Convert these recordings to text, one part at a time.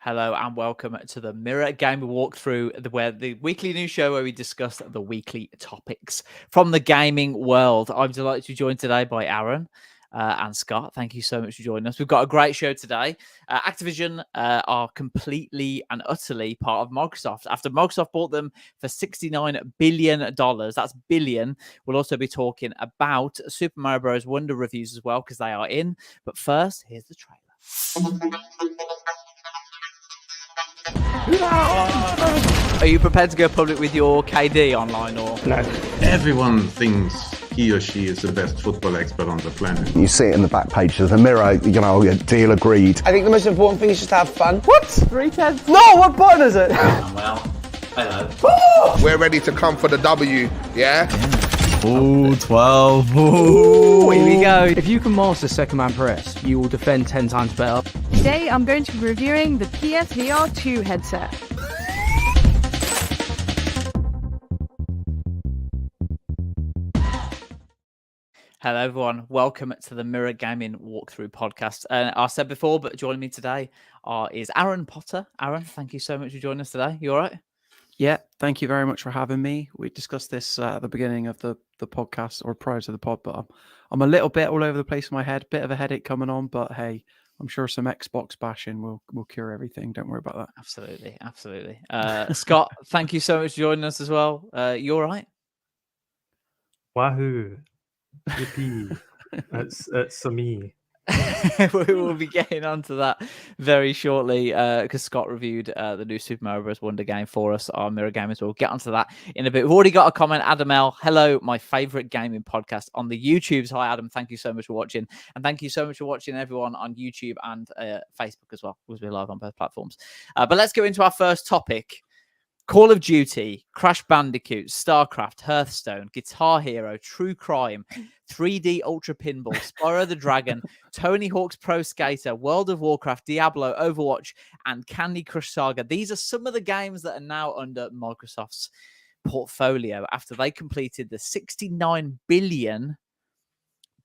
Hello and welcome to the Mirror Game Walkthrough, the weekly news show where we discuss the weekly topics from the gaming world. I'm delighted to be joined today by Aaron and Scott. Thank you so much for joining us. We've got a great show today. Activision are completely and utterly part of Microsoft. After Microsoft bought them for $69 billion, that's billion. We'll also be talking about Super Mario Bros. Wonder reviews as well, because they are in. But first, here's the trailer. Are you prepared to go public with your KD online or no? Everyone thinks he or she is the best football expert on the planet. You see it in the back page of the Mirror, deal agreed. I think the most important thing is just to have fun. What? 310? No, what button is it? Well, hello. We're ready to come for the W, yeah? Ooh, 12. Ooh. Here we go. If you can master second man press, you will defend 10 times better. Today I'm going to be reviewing the PSVR 2 headset. Hello, everyone. Welcome to the Mirror Gaming Walkthrough podcast. I said before, but joining me today is Aaron Potter. Aaron, thank you so much for joining us today. You all right? Yeah, thank you very much for having me. We discussed this at the beginning of the podcast or prior to the pod, but I'm a little bit all over the place in my head, bit of a headache coming on, but hey, I'm sure some Xbox bashing will cure everything. Don't worry about that. Absolutely. Scott, thank you so much for joining us as well. You all right? Wahoo. Yippee. It's me. We will be getting onto that very shortly because Scott reviewed the new Super Mario Bros. Wonder game for us on Mirror Gamers. We'll get onto that in a bit. We've already got a comment. Adam L. Hello, my favorite gaming podcast on the YouTubes. Hi, Adam. Thank you so much for watching. And thank you so much for watching everyone on YouTube and Facebook as well, because we're live on both platforms. But let's go into our first topic. Call of Duty, Crash Bandicoot, StarCraft, Hearthstone, Guitar Hero, True Crime, 3D Ultra Pinball, Spyro the Dragon, Tony Hawk's Pro Skater, World of Warcraft, Diablo, Overwatch, and Candy Crush Saga. These are some of the games that are now under Microsoft's portfolio after they completed the $69 billion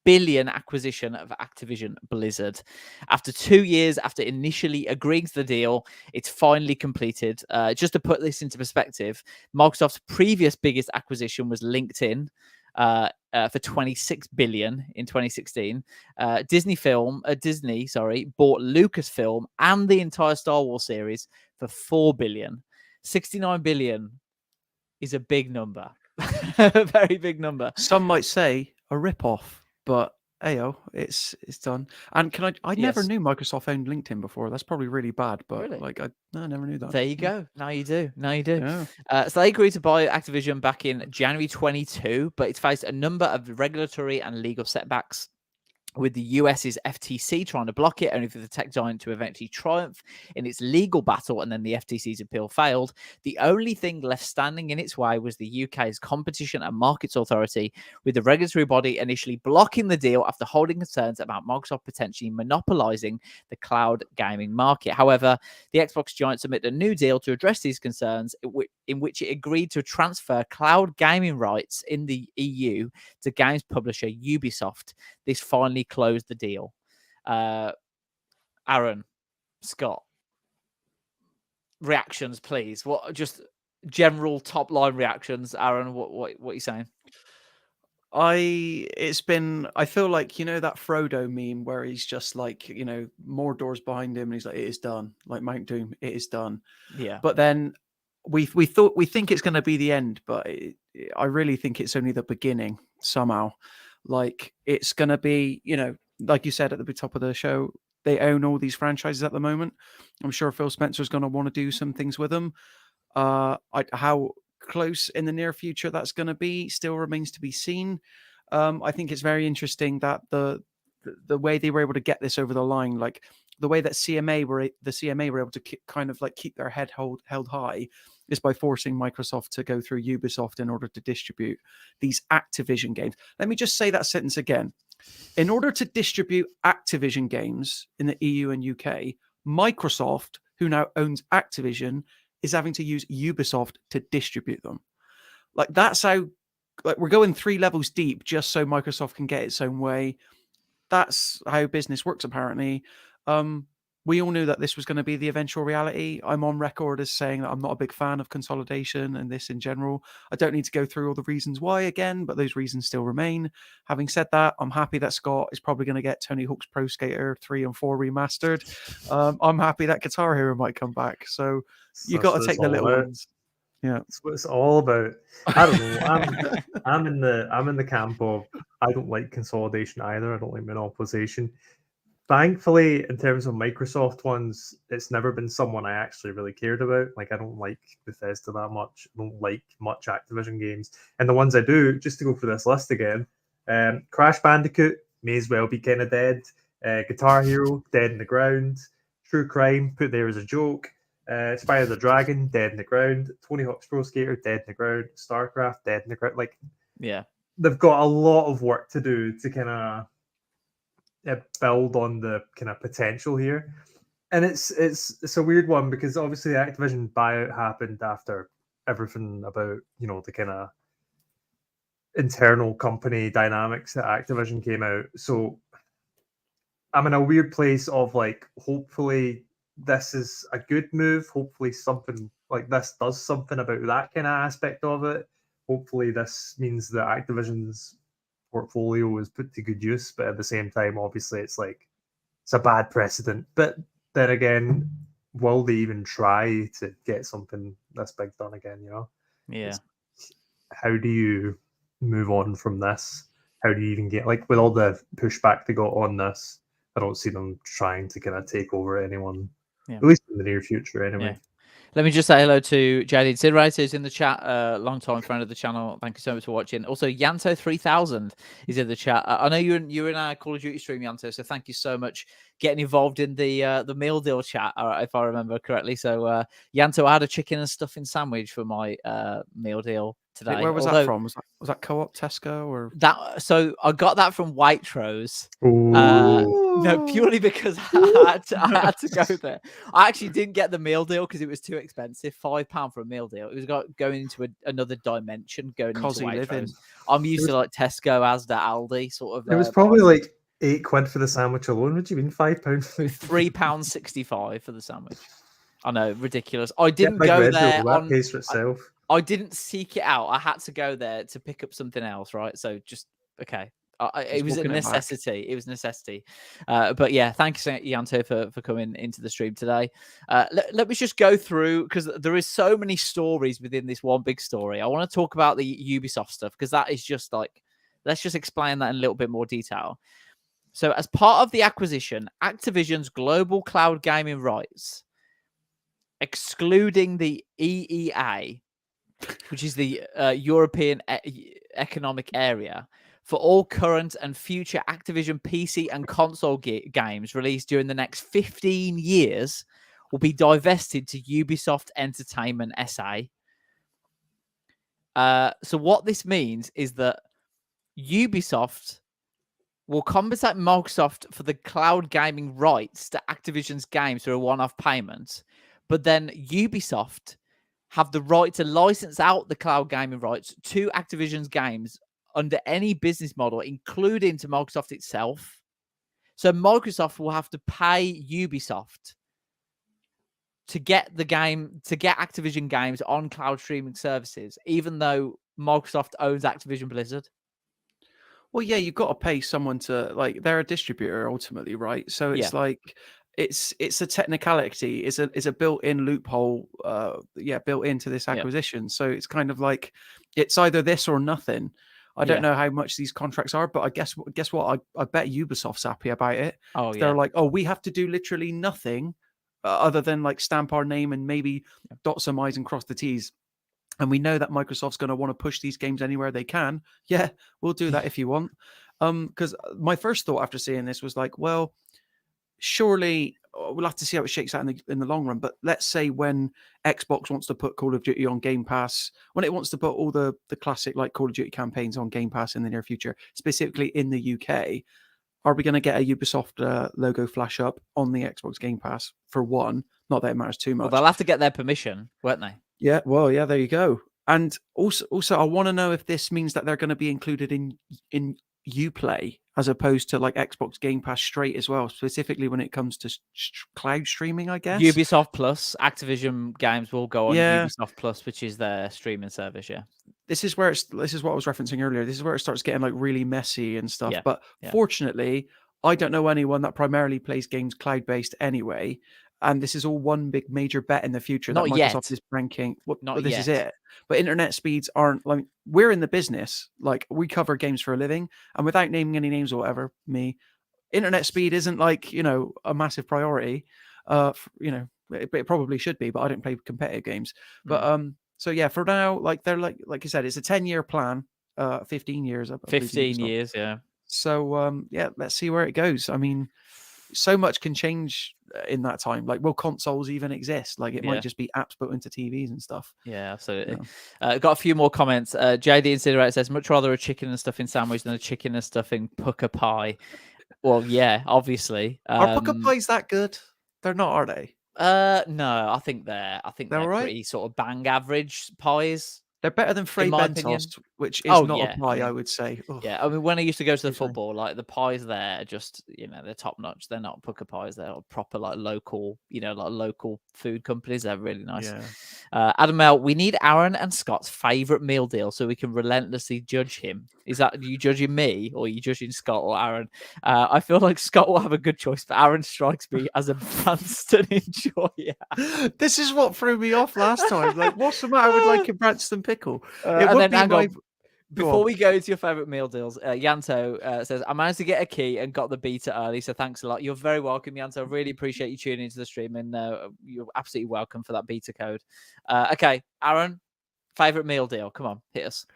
acquisition of Activision Blizzard. After 2 years after initially agreeing to the deal, it's finally completed. Just to put this into perspective, Microsoft's previous biggest acquisition was LinkedIn for $26 billion in 2016. Disney bought Lucasfilm and the entire Star Wars series for $4 billion. 69 billion is a big number. A very big number. Some might say a rip-off. But ayo, it's done. And I never knew Microsoft owned LinkedIn before. That's probably really bad, but really? I never knew that. There you go. Now you do. Yeah. So they agreed to buy Activision back in January 22, but it's faced a number of regulatory and legal setbacks, with the US's FTC trying to block it, only for the tech giant to eventually triumph in its legal battle, and then the FTC's appeal failed. The only thing left standing in its way was the UK's Competition and Markets Authority, with the regulatory body initially blocking the deal after holding concerns about Microsoft potentially monopolising the cloud gaming market. However, the Xbox giant submitted a new deal to address these concerns, in which it agreed to transfer cloud gaming rights in the EU to games publisher Ubisoft. This finally closed the deal. Aaron, Scott, reactions, please. What just general top line reactions? Aaron, what are you saying? I feel like, that Frodo meme where he's just like, more doors behind him and he's like, it is done. Like Mount Doom, it is done. Yeah. But then we think it's going to be the end, but I really think it's only the beginning somehow. Like it's going to be, like you said at the top of the show, they own all these franchises at the moment. I'm sure Phil Spencer's going to want to do some things with them. How close in the near future that's going to be still remains to be seen. I think it's very interesting that the way they were able to get this over the line, like the way that the CMA were able to kind of like keep their head held high, is by forcing Microsoft to go through Ubisoft in order to distribute these Activision games. Let me just say that sentence again. In order to distribute Activision games in the EU and UK, Microsoft, who now owns Activision, is having to use Ubisoft to distribute them. Like that's how, like we're going 3 levels deep just so Microsoft can get its own way. That's how business works, apparently. we all knew that this was going to be the eventual reality. I'm on record as saying that I'm not a big fan of consolidation and this in general. I don't need to go through all the reasons why again, but those reasons still remain. Having said that, I'm happy that Scott is probably going to get Tony Hawk's Pro Skater 3 and 4 remastered. I'm happy that Guitar Hero might come back. So you got to take the little ones. Yeah, that's what it's all about. I don't know. I'm in the camp of I don't like consolidation either. I don't like monopolization. Thankfully, in terms of Microsoft ones, it's never been someone I actually really cared about. Like, I don't like Bethesda that much. I don't like much Activision games. And the ones I do, just to go through this list again, Crash Bandicoot may as well be kind of dead. Guitar Hero, dead in the ground. True Crime, put there as a joke. Spyro the Dragon, dead in the ground. Tony Hawk's Pro Skater, dead in the ground. StarCraft, dead in the ground. Like, yeah, they've got a lot of work to do to kind of build on the kind of potential here, and it's a weird one because obviously the Activision buyout happened after everything about the kind of internal company dynamics at Activision came out. So I'm in a weird place of like, hopefully this is a good move. Hopefully something like this does something about that kind of aspect of it. Hopefully this means that Activision's portfolio is put to good use, but at the same time, obviously, it's a bad precedent. But then again, will they even try to get something this big done again? Yeah. How do you move on from this? How do you even get with all the pushback they got on this? I don't see them trying to kind of take over anyone, at least in the near future, anyway. Yeah. Let me just say hello to JD Incinerator, who's in the chat, long-time friend of the channel. Thank you so much for watching. Also, Yanto3000 is in the chat. I know you're in our Call of Duty stream, Yanto, so thank you so much getting involved in the meal deal chat, if I remember correctly. So, Yanto, I had a chicken and stuffing sandwich for my meal deal today. Where was that from? Was that Co-op, Tesco, or that? So I got that from Waitrose. No, purely because I had to go there. I actually didn't get the meal deal because it was too expensive. £5 for a meal deal. It was going into another dimension. Going into Waitrose. I'm used to like Tesco, Asda, Aldi sort of. It was probably like £8 for the sandwich alone. What do you mean £5? £3.65 for the sandwich. I know, ridiculous. I didn't go there. That pays for itself. I didn't seek it out. I had to go there to pick up something else, right? So just okay. It was a necessity. It was necessity. But yeah, thank you, Yanto, for coming into the stream today. Let me just go through, because there is so many stories within this one big story. I want to talk about the Ubisoft stuff, because that is just like, let's just explain that in a little bit more detail. So as part of the acquisition, Activision's global cloud gaming rights, excluding the EEA, which is the European Economic Area, for all current and future Activision PC and console games released during the next 15 years, will be divested to Ubisoft Entertainment SA. So what this means is that Ubisoft will compensate Microsoft for the cloud gaming rights to Activision's games through a one-off payment, but then Ubisoft have the right to license out the cloud gaming rights to Activision's games under any business model, including to Microsoft itself. So Microsoft will have to pay Ubisoft to get Activision games on cloud streaming services, even though Microsoft owns Activision Blizzard. Well, yeah, you've got to pay someone to, they're a distributor ultimately, right? So it's it's a technicality, it's a built-in loophole, built into this acquisition. So it's kind of like it's either this or nothing. I don't know how much these contracts are, but I guess what? I bet Ubisoft's happy about it. They're like, we have to do literally nothing other than stamp our name and maybe dot some I's and cross the T's. And we know that Microsoft's going to want to push these games anywhere they can. Yeah, we'll do that if you want. Because my first thought after seeing this was like, well, surely we'll have to see how it shakes out in the long run. But let's say when Xbox wants to put Call of Duty on Game Pass, when it wants to put all the classic Call of Duty campaigns on Game Pass in the near future, specifically in the UK, are we going to get a Ubisoft logo flash up on the Xbox Game Pass for one? Not that it matters too much. Well, they'll have to get their permission, won't they? Yeah, well, yeah, there you go. And also, I want to know if this means that they're going to be included in Uplay as opposed to like Xbox Game Pass straight as well, specifically when it comes to cloud streaming, I guess. Ubisoft Plus, Activision games will go on Yeah. Ubisoft Plus, which is their streaming service. Yeah. This is what I was referencing earlier. This is where it starts getting like really messy and stuff. Yeah, But yeah. fortunately, I don't know anyone that primarily plays games cloud-based anyway. And this is all one big major bet in the future Not that Microsoft yet. is ranking. Not this is yet. it. But internet speeds aren't like we're in the business. Like we cover games for a living, and without naming any names or whatever, internet speed isn't like a massive priority. It probably should be, but I don't play competitive games. But so yeah, for now, like they're like you said, it's a 10-year plan, 15 years. 15 years, yeah. So yeah, let's see where it goes. I mean, so much can change in that time. Like, will consoles even exist? Like, it might just be apps put into TVs and stuff. Yeah, absolutely. Got a few more comments. JD Incinerator says, much rather a chicken and stuffing sandwich than a chicken and stuffing pucker pie. Well, yeah, obviously. Are pucker pies that good? They're not, are they? No, I think they're right. pretty sort of bang average pies. They're better than Frey my opinion. Bentos, which is not a pie, I would say. Ugh. Yeah, I mean, when I used to go to the football, like the pies there, are just they're top notch. They're not pucker pies; they're proper like local, like local food companies. They're really nice. Yeah. Adam L, we need Aaron and Scott's favorite meal deal so we can relentlessly judge him. Is that you judging me or are you judging Scott or Aaron? I feel like Scott will have a good choice, but Aaron strikes me as a Branston enjoyer. This is what threw me off last time. Like, what's the matter with like a Branston pickle? And then hang on. Before we go to your favorite meal deals, Yanto says, I managed to get a key and got the beta early, so thanks a lot. You're very welcome, Yanto. I really appreciate you tuning into the stream, and you're absolutely welcome for that beta code. Okay, Aaron, favorite meal deal. Come on, hit us.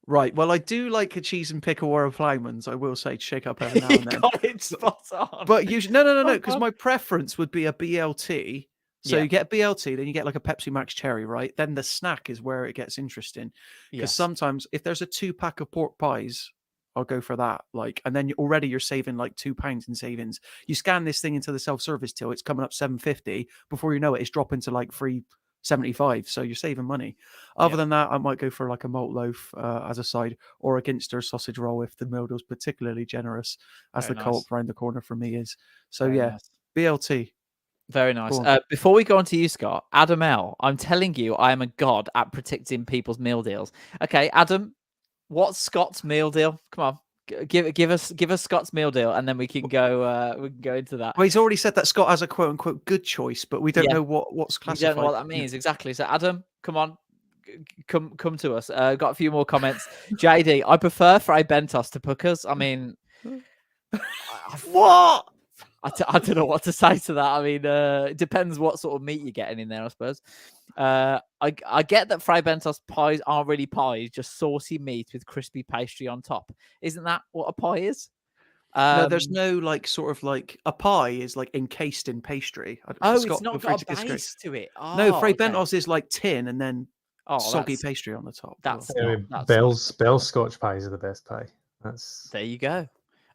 Right. Well, I do like a cheese and pickle or a Plowman's, I will say, to shake up every now and then. Got it spot on. But usually, no, because my preference would be a BLT. So you get BLT, then you get like a Pepsi Max Cherry, right? Then the snack is where it gets interesting. Because sometimes if there's a 2-pack of pork pies, I'll go for that. Like, and then you're saving like £2 in savings. You scan this thing into the self-service till it's coming up $7.50. Before you know it, it's dropping to like $3.75. So you're saving money. Other than that, I might go for like a malt loaf as a side, or a Ginster sausage roll if the meal deal's particularly generous, as Very the nice. co-op around the corner for me is. So Very yeah, nice. BLT. Very nice. Before we go on to you, Scott, Adam L, I'm telling you, I am a god at predicting people's meal deals. Okay, Adam, what's Scott's meal deal? Come on, give us Scott's meal deal, and then we can go into that. Well, he's already said that Scott has a quote unquote good choice, but we don't know what's classified. We don't know what that means exactly. So Adam, come on. Come to us. Got a few more comments. JD, I prefer Frey Bentos to puckers. I mean, what? I don't know what to say to that. I mean, it depends what sort of meat you're getting in there, I suppose. I get that Frey Bentos pies aren't really pies, just saucy meat with crispy pastry on top. Isn't that what a pie is? No, there's no like sort of like a pie is like encased in pastry. It's not got a base to it. No, Frey Bentos is like tin and then soggy pastry on the top. That's Bell's Scotch pies are the best pie. There you go.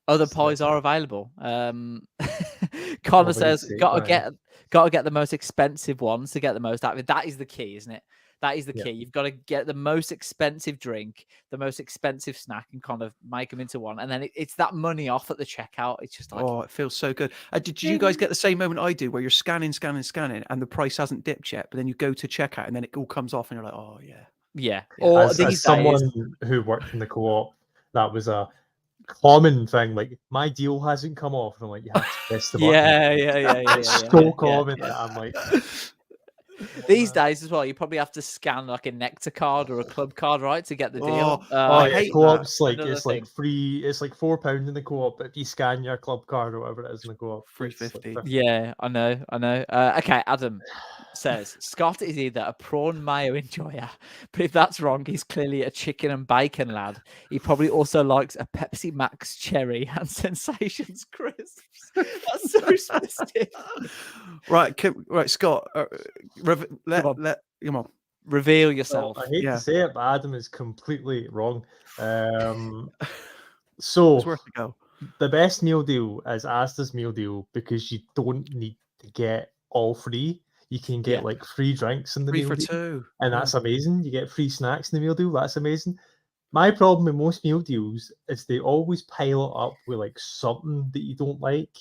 Other pies are available. Connor says, gotta get the most expensive ones to get the most out of it. That is the key, isn't it? That is the key. You've got to get the most expensive drink, the most expensive snack, and kind of make them into one. And then it's that money off at the checkout. It's just like, it feels so good. Did you guys get the same moment I do, where you're scanning, and the price hasn't dipped yet, but then you go to checkout, and then it all comes off, and you're like, oh yeah, yeah. Or as someone who worked in the co-op, that was a common thing. Like, my deal hasn't come off, and I'm like, you have to press the button. Yeah. So common that I'm like. These days as well, you probably have to scan like a Nectar card or a club card, right, to get the deal. I hate co-ops. Like, it's like free. It's like £4 in the co-op, but if you scan your club card or whatever it is in the co-op, $3.50. Yeah, I know. Okay, Adam says Scott is either a prawn mayo enjoyer, but if that's wrong, he's clearly a chicken and bacon lad. He probably also likes a Pepsi Max Cherry and Sensations crisps. That's so specific. Right, Scott. Come on. Reveal yourself. I hate to say it, but Adam is completely wrong. So it's worth a go. The best meal deal is Asta's meal deal, because you don't need to get all free. You can get like free drinks in the meal deal, 2, and that's amazing. You get free snacks in the meal deal. That's amazing. My problem with most meal deals is they always pile it up with like something that you don't like.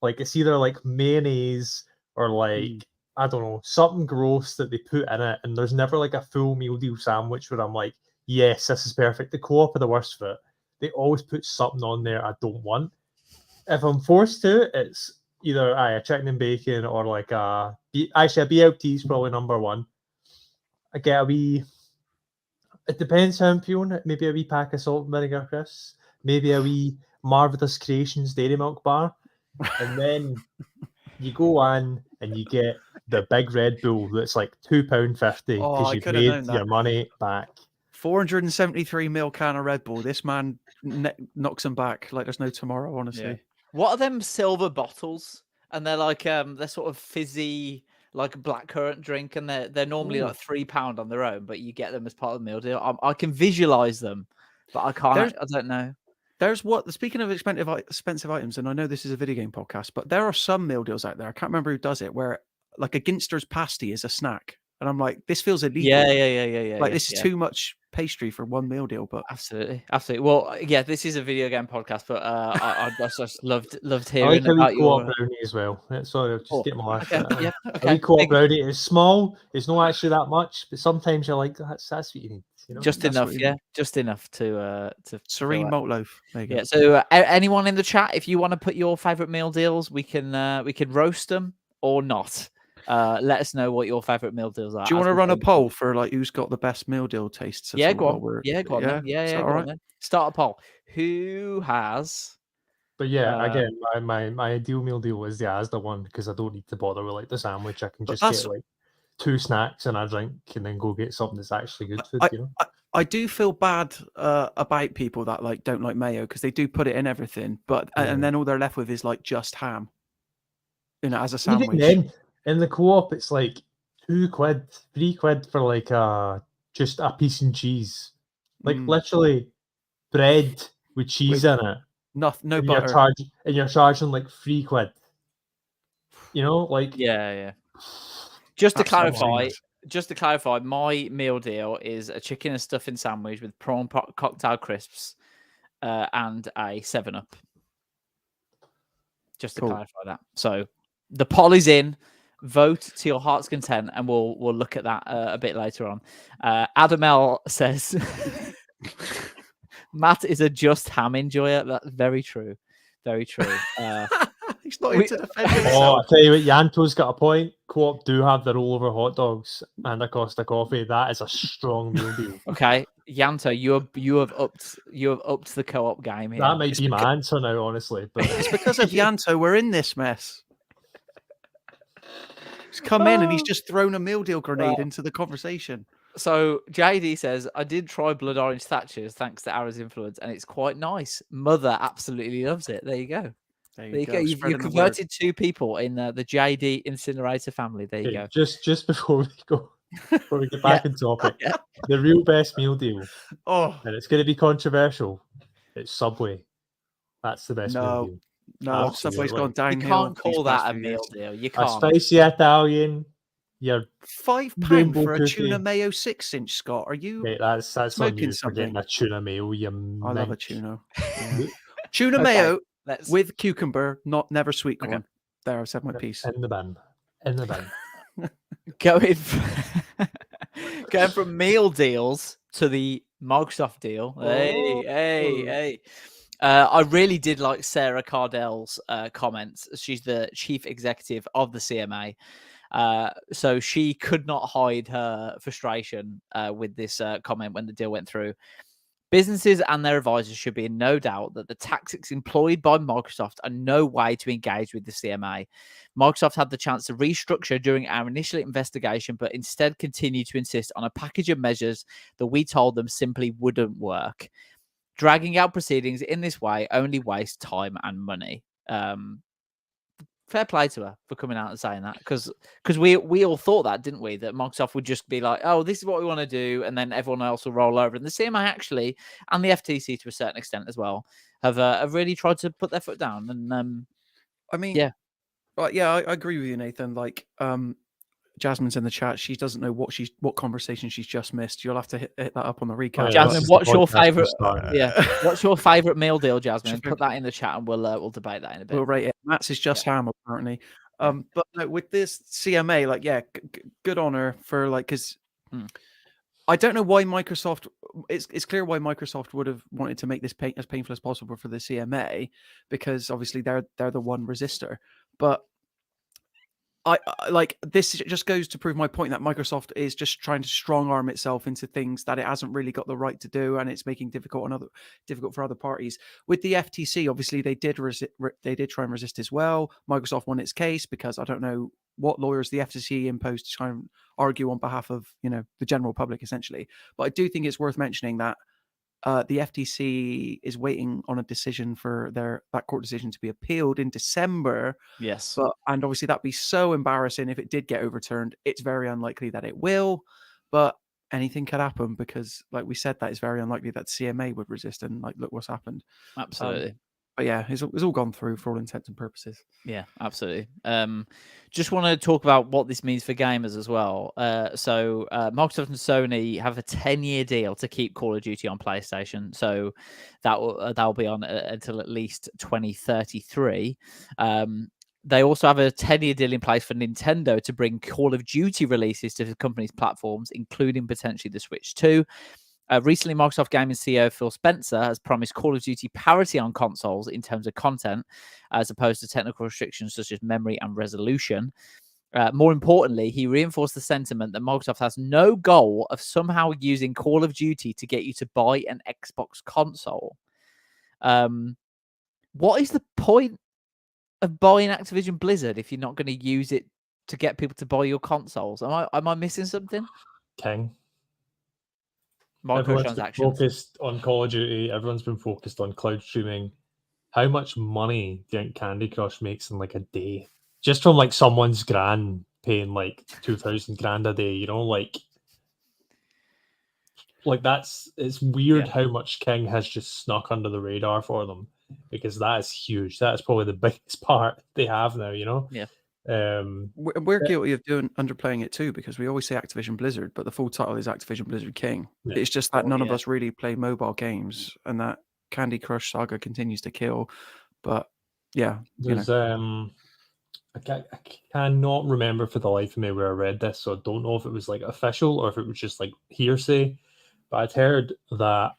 Like it's either like mayonnaise or like I don't know, something gross that they put in it, and there's never like a full meal deal sandwich where I'm like, yes, this is perfect. The Co-op are the worst for it. They always put something on there I don't want. If I'm forced to, it's either a chicken and bacon or like actually a BLT is probably number one. I get a wee. It depends how I'm feeling. Maybe a wee pack of salt and vinegar crisps. Maybe a wee Marvelous Creations Dairy Milk bar, and then you go on and you get the big Red Bull that's like £2.50 because you've made your money back. 473ml can of Red Bull. This man knocks them back like there's no tomorrow. Honestly, Yeah. What are them silver bottles? And they're like they're sort of fizzy, like a blackcurrant drink, and they're normally like £3 on their own, but you get them as part of the meal deal. I can visualize them, but I can't. I don't know. There's speaking of expensive items, and I know this is a video game podcast, but there are some meal deals out there. I can't remember who does it, where like a Ginster's pasty is a snack, and I'm like, this feels illegal. Yeah. Like this is too much pastry for one meal deal. But absolutely. Well, yeah, this is a video game podcast, but I just loved hearing I like about a wee co-op brownie as well. Sorry, I'll just get my last. Okay. A wee co-op brownie is small. It's not actually that much, but sometimes you're like, that's what you need. You know? Just enough, just enough to serene malt loaf. There you go. Yeah. So anyone in the chat, if you want to put your favorite meal deals, we can roast them or not. Let us know what your favorite meal deals are. Do you want to run a poll for like who's got the best meal deal tastes? Yeah, go on. Yeah, go on. Then. Yeah, go on. Then. Start a poll. Who has? But yeah, again, my ideal meal deal is the Asda one because I don't need to bother with like the sandwich. I can just get like 2 snacks and a drink, and then go get something that's actually good food. You know. I do feel bad about people that like don't like mayo because they do put it in everything, but and then all they're left with is like just ham, as a sandwich. Even then, in the Co-op, it's like £2, £3 for like just a piece and cheese, like literally bread with cheese in it. No and butter. You're charging like £3. You know, like yeah. Just to clarify, my meal deal is a chicken and stuffing sandwich with prawn cocktail crisps and a 7-Up. Just to clarify that. So the poll is in. Vote to your heart's content, and we'll look at that a bit later on. Adam L says Matt is a just ham enjoyer. That's very true. Very true. He's not into defending himself. I'll tell you what, Yanto's got a point. Co-op do have the rollover hot dogs and a Costa coffee. That is a strong meal deal. Okay, Yanto, you have upped the Co-op game here. That might be my answer now, honestly. But it's because of Yanto we're in this mess. He's come in and he's just thrown a meal deal grenade into the conversation. So JD says, I did try Blood Orange Thatchers thanks to Ara's influence, and it's quite nice. Mother absolutely loves it. There you go. There you go. You've converted 2 people in the JD incinerator family. There you go. Just before we get back in topic, the real best meal deal. And it's going to be controversial. It's Subway. That's the best meal deal. No, Subway's gone downhill. You can't call that a meal deal. You can't. A spicy Italian. You're £5 for a tuna mayo 6-inch, Scott. Are you? Mate, that's on you for getting a tuna mayo. I love a tuna. Yeah. Tuna mayo with cucumber, never sweet corn. There, I've said my piece. In the bin. Going from meal deals to the Microsoft deal. Hey. I really did like Sarah Cardell's comments. She's the chief executive of the CMA. So she could not hide her frustration with this comment when the deal went through. Businesses and their advisors should be in no doubt that the tactics employed by Microsoft are no way to engage with the CMA. Microsoft had the chance to restructure during our initial investigation, but instead continued to insist on a package of measures that we told them simply wouldn't work. Dragging out proceedings in this way only wastes time and money. Fair play to her for coming out and saying that, because we all thought that, didn't we? That Microsoft would just be like, oh, this is what we want to do, and then everyone else will roll over. And the CMA actually, and the FTC to a certain extent as well, have really tried to put their foot down. And I mean, I agree with you, Nathan. Like, Jasmine's in the chat. She doesn't know what conversation she's just missed. You'll have to hit that up on the recap. Oh, yeah, Jasmine, this is what's the your podcast favorite? starting. Yeah, what's your favorite meal deal, Jasmine? Sure. Put that in the chat, and we'll debate that in a bit. We'll rate it. Matt's is just ham apparently. But no, with this CMA, like, yeah, good on her for like, because I don't know why Microsoft. It's clear why Microsoft would have wanted to make this as painful as possible for the CMA, because obviously they're the one resistor. But I like this. Just goes to prove my point that Microsoft is just trying to strong arm itself into things that it hasn't really got the right to do, and it's making difficult for other parties. With the FTC, obviously they did try and resist as well. Microsoft won its case because I don't know what lawyers the FTC imposed to try and argue on behalf of the general public, essentially. But I do think it's worth mentioning that the FTC is waiting on a decision for that court decision to be appealed in December. Yes. And obviously that'd be so embarrassing if it did get overturned. It's very unlikely that it will, but anything could happen because, like we said, that it's very unlikely that CMA would resist. And like, look what's happened. Absolutely. But yeah, it's all gone through for all intents and purposes. Yeah, absolutely. Just want to talk about what this means for gamers as well. So Microsoft and Sony have a 10-year deal to keep Call of Duty on PlayStation. So that'll be on until at least 2033. They also have a 10-year deal in place for Nintendo to bring Call of Duty releases to the company's platforms, including potentially the Switch 2. Recently, Microsoft Gaming CEO Phil Spencer has promised Call of Duty parity on consoles in terms of content, as opposed to technical restrictions such as memory and resolution. More importantly, he reinforced the sentiment that Microsoft has no goal of somehow using Call of Duty to get you to buy an Xbox console. What is the point of buying Activision Blizzard if you're not going to use it to get people to buy your consoles? Am I missing something? King. Microtransactions. Everyone's been focused on Call of Duty. Everyone's been focused on cloud streaming. How much money do you think Candy Crush makes in like a day? Just from like someone's gran paying like 2,000 grand a day, like it's weird how much King has just snuck under the radar for them, because that is huge. That is probably the biggest part they have now, Yeah. We're guilty of underplaying it too, because we always say Activision Blizzard, but the full title is Activision Blizzard King. Yeah. It's just that none of us really play mobile games, and that Candy Crush saga continues to kill. But yeah, there's I cannot remember for the life of me where I read this, so I don't know if it was like official or if it was just like hearsay. But I'd heard that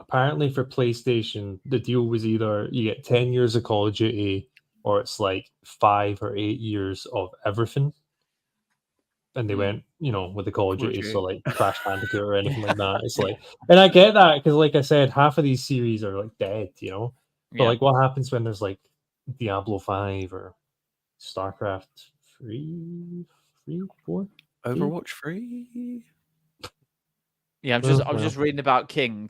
apparently for PlayStation, the deal was either you get 10 years of Call of Duty, or it's like 5 or 8 years of everything. And they went, with the Call of Duty, so like Crash Bandicoot or anything like that. It's like, and I get that because, like I said, half of these series are like dead, But like, what happens when there's like Diablo 5 or StarCraft 3, 4, Overwatch 3? Yeah, I'm just reading about King.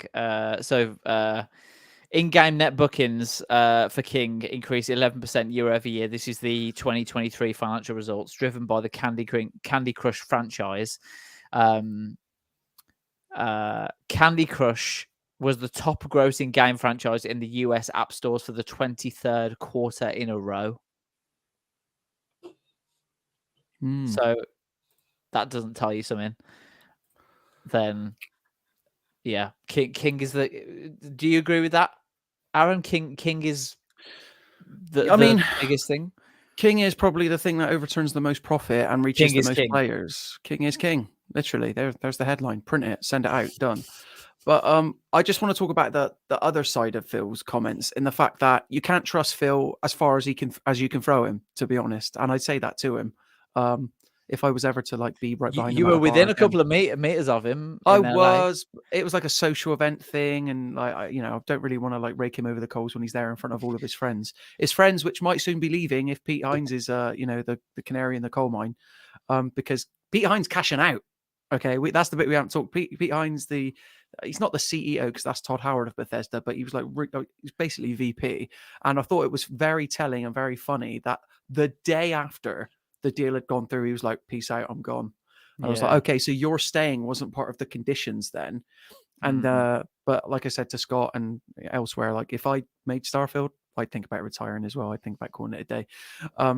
In-game net bookings for King increased 11% year over year. This is the 2023 financial results, driven by the Candy Crush franchise. Candy Crush was the top grossing game franchise in the US app stores for the 23rd quarter in a row. So that doesn't tell you something. Then, yeah, King is the. Do you agree with that, Aaron? King is the biggest thing. King is probably the thing that overturns the most profit and reaches the most players. King is king. Literally, there's the headline. Print it, send it out, done. But I just want to talk about the other side of Phil's comments, in the fact that you can't trust Phil as far as you can throw him, to be honest. And I'd say that to him. If I was ever to like be right behind him, you were within a couple of meters of him. I was. It was like a social event thing, and like I don't really want to like rake him over the coals when he's there in front of all of his friends. His friends, which might soon be leaving if Pete Hines is the canary in the coal mine, because Pete Hines cashing out. Okay, that's the bit we haven't talked. Pete Hines, he's not the CEO because that's Todd Howard of Bethesda, but he was he's basically VP. And I thought it was very telling and very funny that the day after the deal had gone through, he was like, "Peace out, I'm gone." And I was like, "Okay, so your staying wasn't part of the conditions then." And but like I said to Scott and elsewhere, like if I made Starfield, I'd think about retiring as well. I'd think about calling it a day. A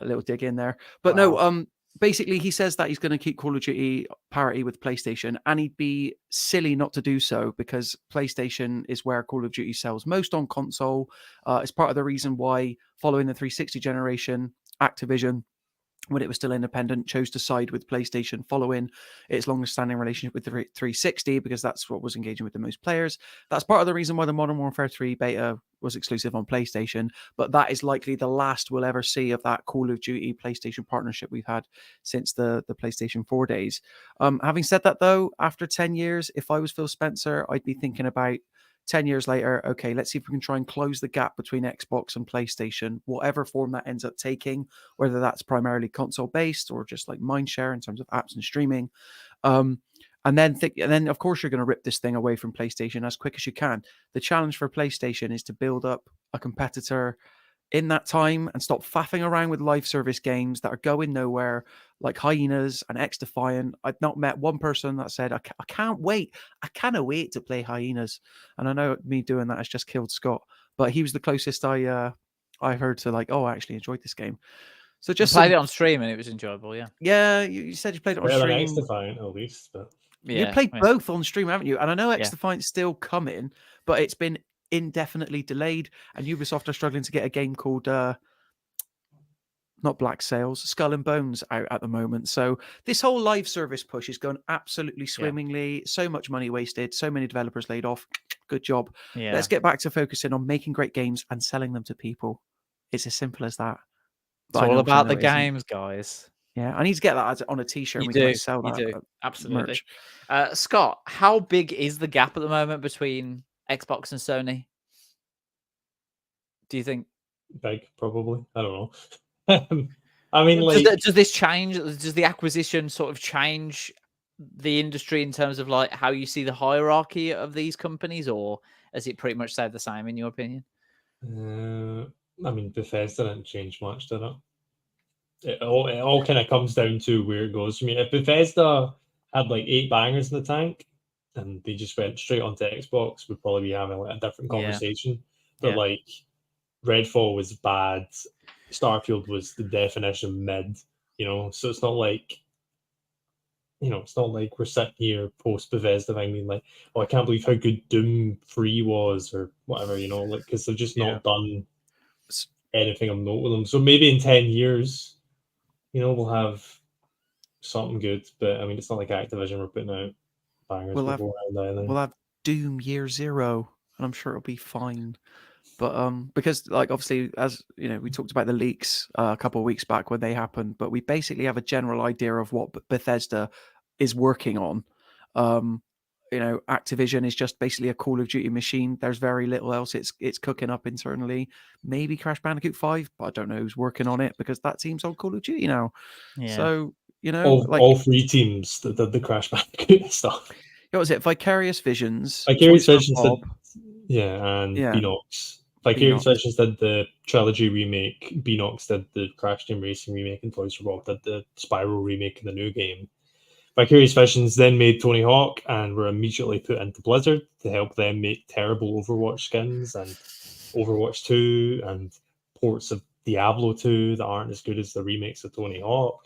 little dig in there, but no. basically, he says that he's going to keep Call of Duty parity with PlayStation, and he'd be silly not to do so because PlayStation is where Call of Duty sells most on console. It's part of the reason why, following the 360 generation, Activision, when it was still independent, chose to side with PlayStation following its longest-standing relationship with the 360 because that's what was engaging with the most players. That's part of the reason why the Modern Warfare 3 beta was exclusive on PlayStation, but that is likely the last we'll ever see of that Call of Duty PlayStation partnership we've had since the PlayStation 4 days. Having said that, though, after 10 years, if I was Phil Spencer, I'd be thinking about 10 years later, okay, let's see if we can try and close the gap between Xbox and PlayStation, whatever form that ends up taking, whether that's primarily console-based or just like mindshare in terms of apps and streaming. And then, of course, you're going to rip this thing away from PlayStation as quick as you can. The challenge for PlayStation is to build up a competitor in that time and stop faffing around with live service games that are going nowhere, like Hyenas and X-Defiant. I've not met one person that said, I can't wait. I cannot wait to play Hyenas. And I know me doing that has just killed Scott, but he was the closest I heard to like, oh, I actually enjoyed this game. So just played it on stream and it was enjoyable. Yeah. Yeah, you said you played it on Better than stream. X-Defiant, at least. But... You played both on stream, haven't you? And I know X-Defiant's still coming, but it's been indefinitely delayed, and Ubisoft are struggling to get a game called not Black Sails, Skull and Bones out at the moment. So this whole live service push is going absolutely swimmingly. So much money wasted, so many developers laid off. Good job. Let's get back to focusing on making great games and selling them to people. It's as simple as that. It's all about the games, guys. Yeah, I need to get that on a t-shirt. You we do. can sell that. You do. Absolutely. Scott, how big is the gap at the moment between Xbox and Sony? Do you think? Big, probably. I don't know. I mean, like, does this change? Does the acquisition sort of change the industry in terms of like how you see the hierarchy of these companies, or has it pretty much stayed the same in your opinion? I mean, Bethesda didn't change much, did it? It all kind of comes down to where it goes. I mean, if Bethesda had like 8 bangers in the tank and they just went straight onto Xbox, we'd probably be having like a different conversation. But like, Redfall was bad. Starfield was the definition mid, so it's not like, it's not like we're sitting here post Bethesda thing being like, oh, I can't believe how good Doom 3 was or whatever, like, because they've just not done anything of note with them. So maybe in 10 years, we'll have something good, but I mean, it's not like Activision were putting out bangers we'll have Doom Year Zero, and I'm sure it'll be fine. But because like obviously, as we talked about the leaks a couple of weeks back when they happened, but we basically have a general idea of what Bethesda is working on. Activision is just basically a Call of Duty machine. There's very little else it's cooking up internally. Maybe Crash Bandicoot 5, but I don't know who's working on it because that team's on Call of Duty now. Yeah. So all 3 teams that did the Crash Bandicoot stuff. What was it? Vicarious Visions. Vicarious Visions did, and Beanox. Vicarious Visions did the Trilogy remake. Beanox did the Crash Team Racing remake, and Toys for Bob did the Spyro remake in the new game. Vicarious Visions then made Tony Hawk and were immediately put into Blizzard to help them make terrible Overwatch skins and Overwatch 2 and ports of Diablo 2 that aren't as good as the remakes of Tony Hawk.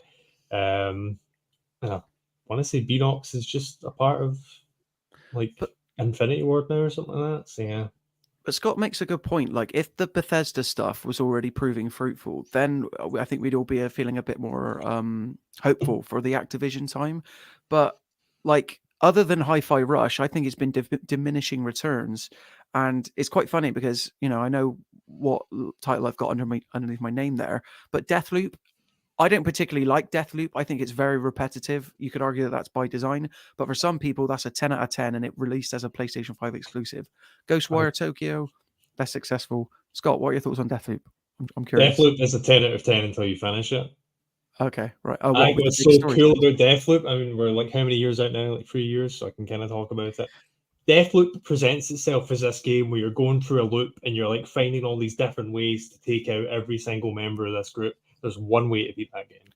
I want to say Beanox is just a part of like Infinity Ward now or something like that. So yeah. But Scott makes a good point. Like, if the Bethesda stuff was already proving fruitful, then I think we'd all be feeling a bit more hopeful for the Activision time. But like, other than Hi-Fi Rush, I think it's been diminishing returns, and it's quite funny because I know what title I've got underneath my name there, but Deathloop. I don't particularly like Deathloop. I think it's very repetitive. You could argue that that's by design, but for some people, that's a 10 out of 10, and it released as a PlayStation 5 exclusive. Ghostwire Tokyo, less successful. Scott, what are your thoughts on Deathloop? I'm curious. Deathloop is a 10 out of 10 until you finish it. Okay, right. I think what's so cool about Deathloop, I mean, we're like how many years out now? Like 3 years, so I can kind of talk about it. Deathloop presents itself as this game where you're going through a loop and you're like finding all these different ways to take out every single member of this group. There's one way to beat that game.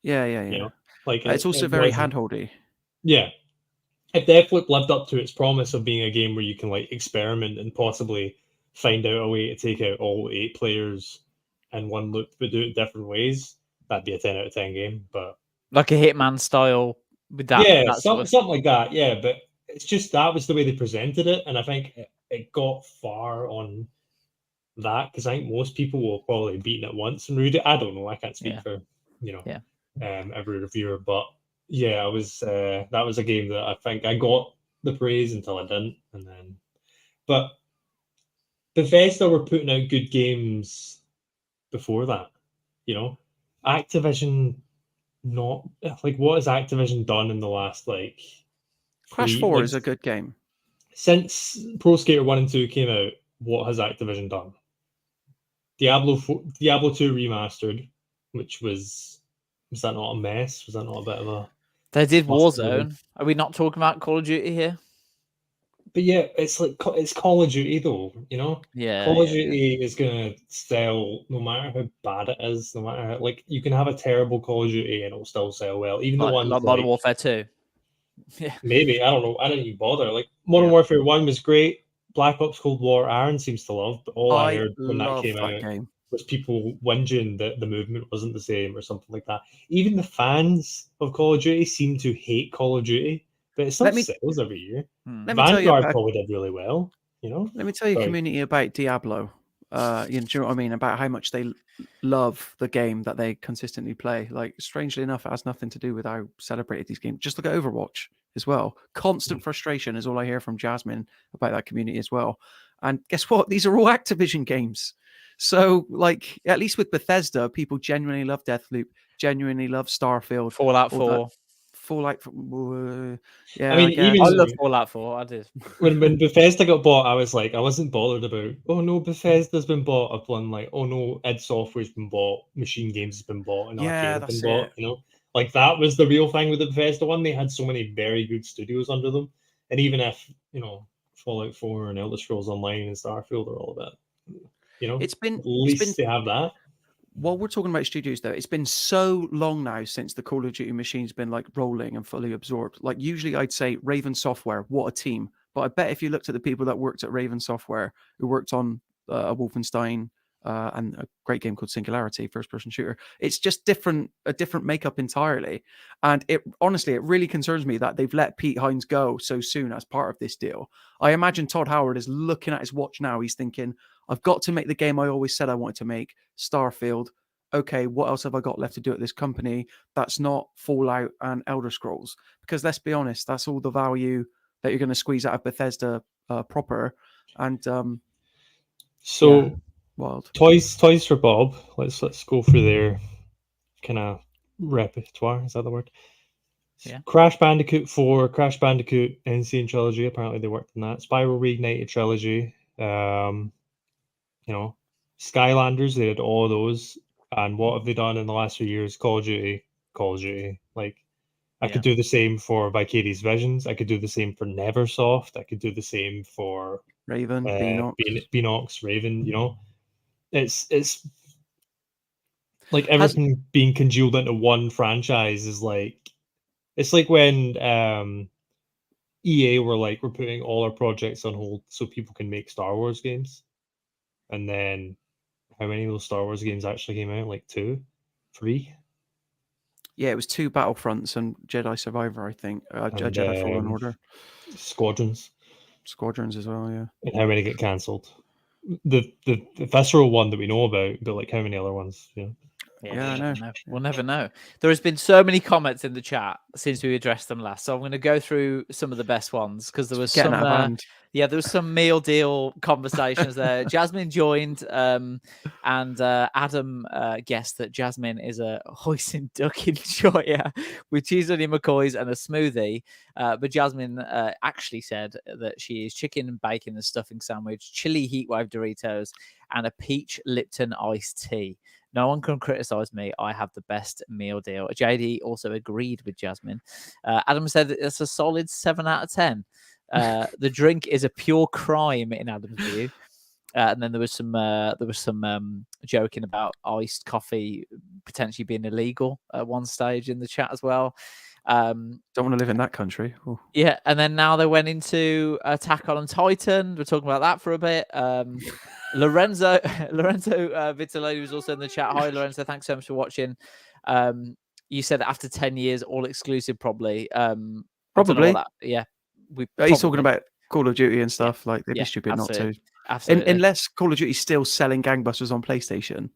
Yeah. Like it's also very handholdy. Yeah. If Deathloop lived up to its promise of being a game where you can like experiment and possibly find out a way to take out all 8 players in one loop but do it different ways, that'd be a 10 out of 10 game. But like a Hitman style with that. Yeah, that sort of... something like that. Yeah, but it's just that was the way they presented it, and I think it got far on that because I think most people will probably beaten it once and read it. I don't know. I can't speak for every reviewer, but yeah, I was that was a game that I think I got the praise until I didn't, and then but Bethesda were putting out good games before that. Activision. Not like what has Activision done in the last like Crash 4 is a good game. Since Pro Skater 1 and 2 came out, what has Activision done? Diablo 2 remastered, which was that not a mess? Was that not a bit of a... They did Warzone. Are we not talking about Call of Duty here? But yeah, it's Call of Duty though, Yeah. Call of Duty is gonna sell no matter how bad it is, no matter how, like you can have a terrible Call of Duty and it'll still sell well. Even the ones like Modern Warfare 2. Yeah. Maybe, I don't know. I didn't even bother. Like Modern Warfare 1 was great. Black Ops Cold War Aaron seems to love, but all I heard when that came out was people whinging that the movement wasn't the same or something like that. Even the fans of Call of Duty seem to hate Call of Duty. But it still sells every year. Vanguard probably did really well, Let me tell you, community, about Diablo. Do you know what I mean? About how much they love the game that they consistently play. Like, strangely enough, it has nothing to do with how celebrated these games. Just look at Overwatch as well. Constant frustration is all I hear from Jasmine about that community as well. And guess what? These are all Activision games. So, like, at least with Bethesda, people genuinely love Deathloop, genuinely love Starfield, Fallout 4. Yeah, I mean, I love Fallout 4. I did. When Bethesda got bought, I was like, I wasn't bothered about, oh no, Bethesda's been bought. I've been like, oh no, id Software's been bought, Machine Games has been bought, and Arcade has been bought. Like that was the real thing with the Bethesda one. They had so many very good studios under them, and even if Fallout 4 and Elder Scrolls Online and Starfield are all that, at least they have that. While we're talking about studios, though, it's been so long now since the Call of Duty machine's been like rolling and fully absorbed. Like usually I'd say Raven Software, what a team. But I bet if you looked at the people that worked at Raven Software, who worked on a Wolfenstein and a great game called Singularity, first-person shooter, it's just a different makeup entirely. And it really concerns me that they've let Pete Hines go so soon as part of this deal. I imagine Todd Howard is looking at his watch now. He's thinking, I've got to make the game I always said I wanted to make, Starfield. Okay, what else have I got left to do at this company that's not Fallout and Elder Scrolls? Because let's be honest, that's all the value that you're going to squeeze out of Bethesda proper. And wild. Toys for Bob. Let's go through their kind of repertoire. Is that the word? Yeah. Crash Bandicoot 4, Crash Bandicoot Insane Trilogy. Apparently they worked on that. Spyro Reignited Trilogy. Skylanders. They did all of those. And what have they done in the last few years? Call of Duty. Like, I could do the same for Vicarious Visions. I could do the same for Neversoft. I could do the same for Raven, Beanox, Raven. It's like everything being congealed into one franchise is like, it's like when EA were like, we're putting all our projects on hold so people can make Star Wars games. And then how many of those Star Wars games actually came out? Like 2, 3? Yeah, it was 2 Battlefronts and Jedi Survivor, I think. Jedi Fallen Order. Squadrons as well, yeah. And how many get cancelled? The visceral one that we know about, but like how many other ones? Yeah, I know. We'll never know. There has been so many comments in the chat since we addressed them last, so I'm going to go through some of the best ones because there was there was some meal deal conversations there. Jasmine joined, and Adam guessed that Jasmine is a hoisin duck enjoyer with cheese onion McCoys and a smoothie. But Jasmine actually said that she is chicken, bacon, and stuffing sandwich, chili heatwave Doritos, and a peach Lipton iced tea. No one can criticize me. I have the best meal deal. JD also agreed with Jasmine. Adam said that it's a solid 7 out of 10. The drink is a pure crime in Adam's view. And then there was some joking about iced coffee potentially being illegal at one stage in the chat as well. Don't want to live in that country. Ooh. Yeah, and then now they went into Attack on Titan. We're talking about that for a bit. Lorenzo Vitelloni was also in the chat. Hi, Lorenzo. Thanks so much for watching. You said after 10 years, all exclusive, probably. I don't know Probably. what that, yeah. He's talking about Call of Duty and stuff. Like, they'd be stupid absolutely. not to. Absolutely. Unless Call of Duty's still selling gangbusters on PlayStation.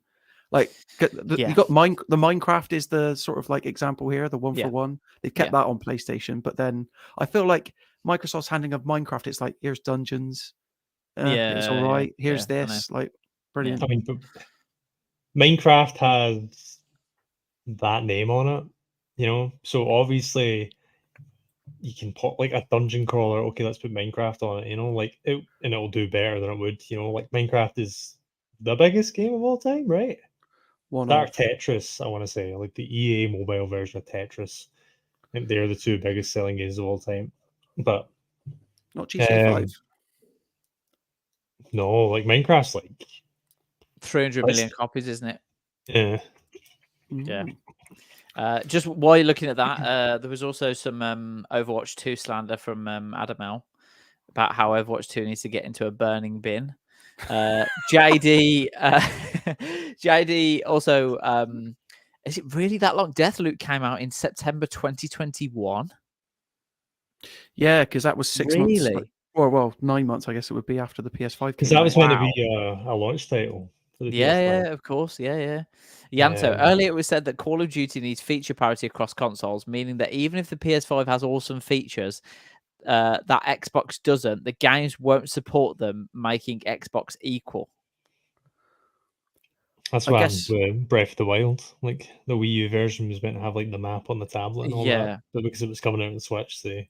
Like, Yeah. you got the Minecraft is the sort of like example here, the one for one. They've kept that on PlayStation, but then I feel like Microsoft's handing of Minecraft. It's like, here's dungeons. It's all right. Here's this. Like, brilliant. I mean, but Minecraft has that name on it, you know. So obviously, you can put like a dungeon crawler. Okay, let's put Minecraft on it, you know, like and it'll do better than it would, you know. Like Minecraft is the biggest game of all time, right? Dark Tetris, I want to say, like the EA mobile version of Tetris. I think they're the two biggest selling games of all time. But not GTA 5. No, like Minecraft's like 300 million copies, isn't it? Yeah. Yeah. Just while you're looking at that, there was also some Overwatch 2 slander from Adam L about how Overwatch 2 needs to get into a burning bin. JD also, is it really that long? Deathloop came out in September 2021. Yeah, because that was 6 months. Really? Or, well, 9 months, I guess it would be after the PS5. Because that was meant to be a launch title for the PS5. Yeah, of course. Yeah. Yanto, earlier it was said that Call of Duty needs feature parity across consoles, meaning that even if the PS5 has awesome features that Xbox doesn't, the games won't support them, making Xbox equal. That's what happened with Breath of the Wild. Like the Wii U version was meant to have like the map on the tablet and all that, but because it was coming out on Switch, they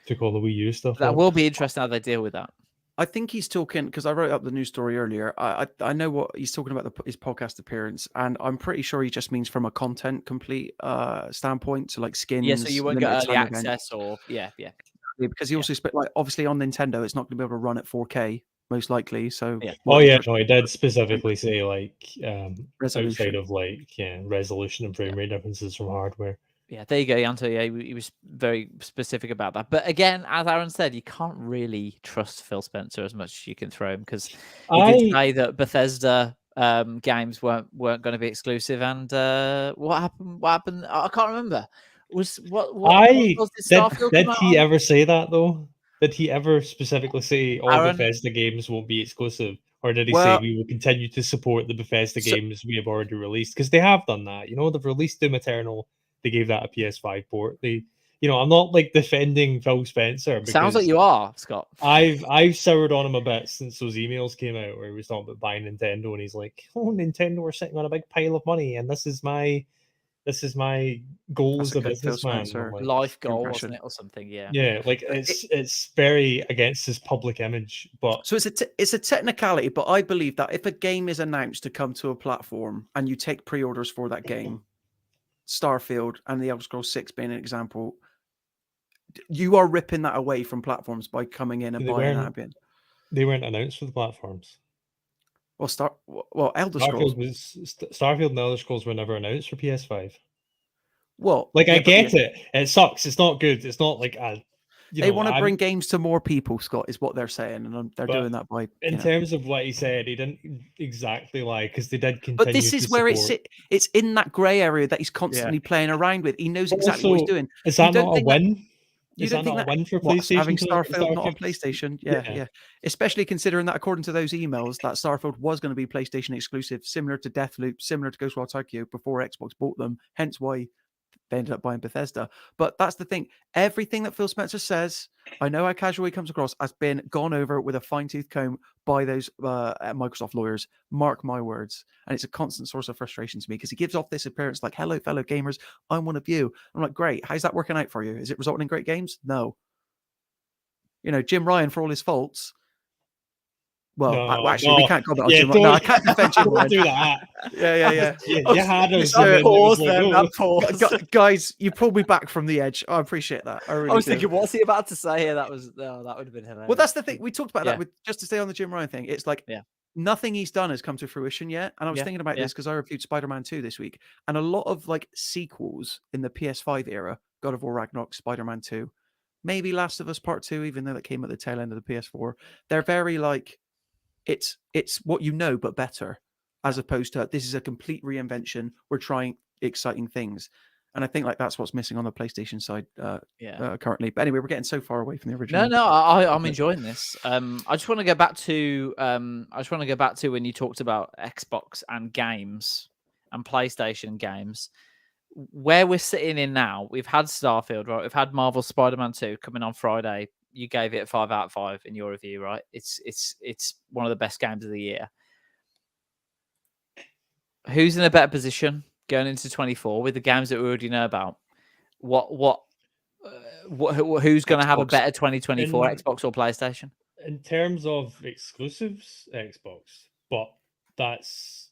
took all the Wii U stuff. That will be interesting how they deal with that. I think he's talking, because I wrote up the news story earlier. I know what he's talking about, his podcast appearance, and I'm pretty sure he just means from a content complete standpoint, so like skins. Yeah, so you won't get early access or because he also like obviously on Nintendo, it's not going to be able to run at 4K most likely. So no, he did specifically say like resolution. outside of like resolution and frame rate differences from hardware. Yeah, there you go, Yanto. Yeah, he was very specific about that. But again, as Aaron said, you can't really trust Phil Spencer as much as you can throw him, because he did say that Bethesda games weren't going to be exclusive. And what happened? I can't remember. Was did he ever say that though? Did he ever specifically say all Bethesda games won't be exclusive? Or did he say we will continue to support the Bethesda games we have already released? Because they have done that. You know, they've released Doom Eternal. They gave that a PS5 port. I'm not like defending Phil Spencer. Sounds like you are, Scott. I've soured on him a bit since those emails came out where he was talking about buying Nintendo, and he's like, "Oh, Nintendo are sitting on a big pile of money, and this is my goal as a businessman, like, life goal, wasn't it, or something?" Yeah, like it's very against his public image. But so it's a technicality, but I believe that if a game is announced to come to a platform and you take pre-orders for that game, Starfield and the Elder Scrolls 6 being an example, you are ripping that away from platforms by coming in and buying that bin. They weren't announced for the platforms. Elder Scrolls. Starfield and Elder Scrolls were never announced for PS5. Well, like I get it. It sucks. It's not good. It's not like they want to bring games to more people, Scott, is what they're saying, and they're doing that by. In terms of what he said, he didn't exactly lie, because they did continue. But this is where it's in that grey area that he's constantly playing around with. He knows exactly what he's doing. Is that not a win? You don't think that win for PlayStation? Having Starfield not on PlayStation? Yeah. Especially considering that, according to those emails, that Starfield was going to be PlayStation exclusive, similar to Deathloop, similar to Ghostwire Tokyo before Xbox bought them. Hence why they ended up buying Bethesda. But that's the thing. Everything that Phil Spencer says, I know how casual he comes across, has been gone over with a fine-tooth comb by those Microsoft lawyers. Mark my words. And it's a constant source of frustration to me, because he gives off this appearance like, "Hello, fellow gamers, I'm one of you." I'm like, great. How's that working out for you? Is it resulting in great games? No. Jim Ryan, for all his faults. Well, actually, we can't comment on Jim Ryan. No, I can't defend Jim Ryan. Do that. Yeah. You had us. Pause. Guys, you pulled me back from the edge. I appreciate that. I was thinking, what's he about to say here? That would have been hilarious. Well, that's the thing. We talked about that with, just to stay on the Jim Ryan thing. It's like nothing he's done has come to fruition yet. And I was thinking about this because I reviewed Spider-Man 2 this week, and a lot of like sequels in the PS5 era, God of War Ragnarok, Spider-Man 2, maybe Last of Us Part 2, even though that came at the tail end of the PS4. They're very like, it's what you know, but better, as opposed to this is a complete reinvention. We're trying exciting things. And I think like that's what's missing on the PlayStation side Yeah. currently. But anyway, we're getting so far away from the No, original. no, I'm enjoying this. I just want to go back to when you talked about Xbox and games and PlayStation games. Where we're sitting in now, we've had Starfield, right? We've had Marvel Spider-Man 2 coming on Friday. You gave it a 5 out of 5 in your review, right? It's one of the best games of the year. Who's in a better position going into 24 with the games that we already know about? Who's going to have a Xbox. better 2024, In- Xbox or PlayStation? In terms of exclusives, Xbox, but that's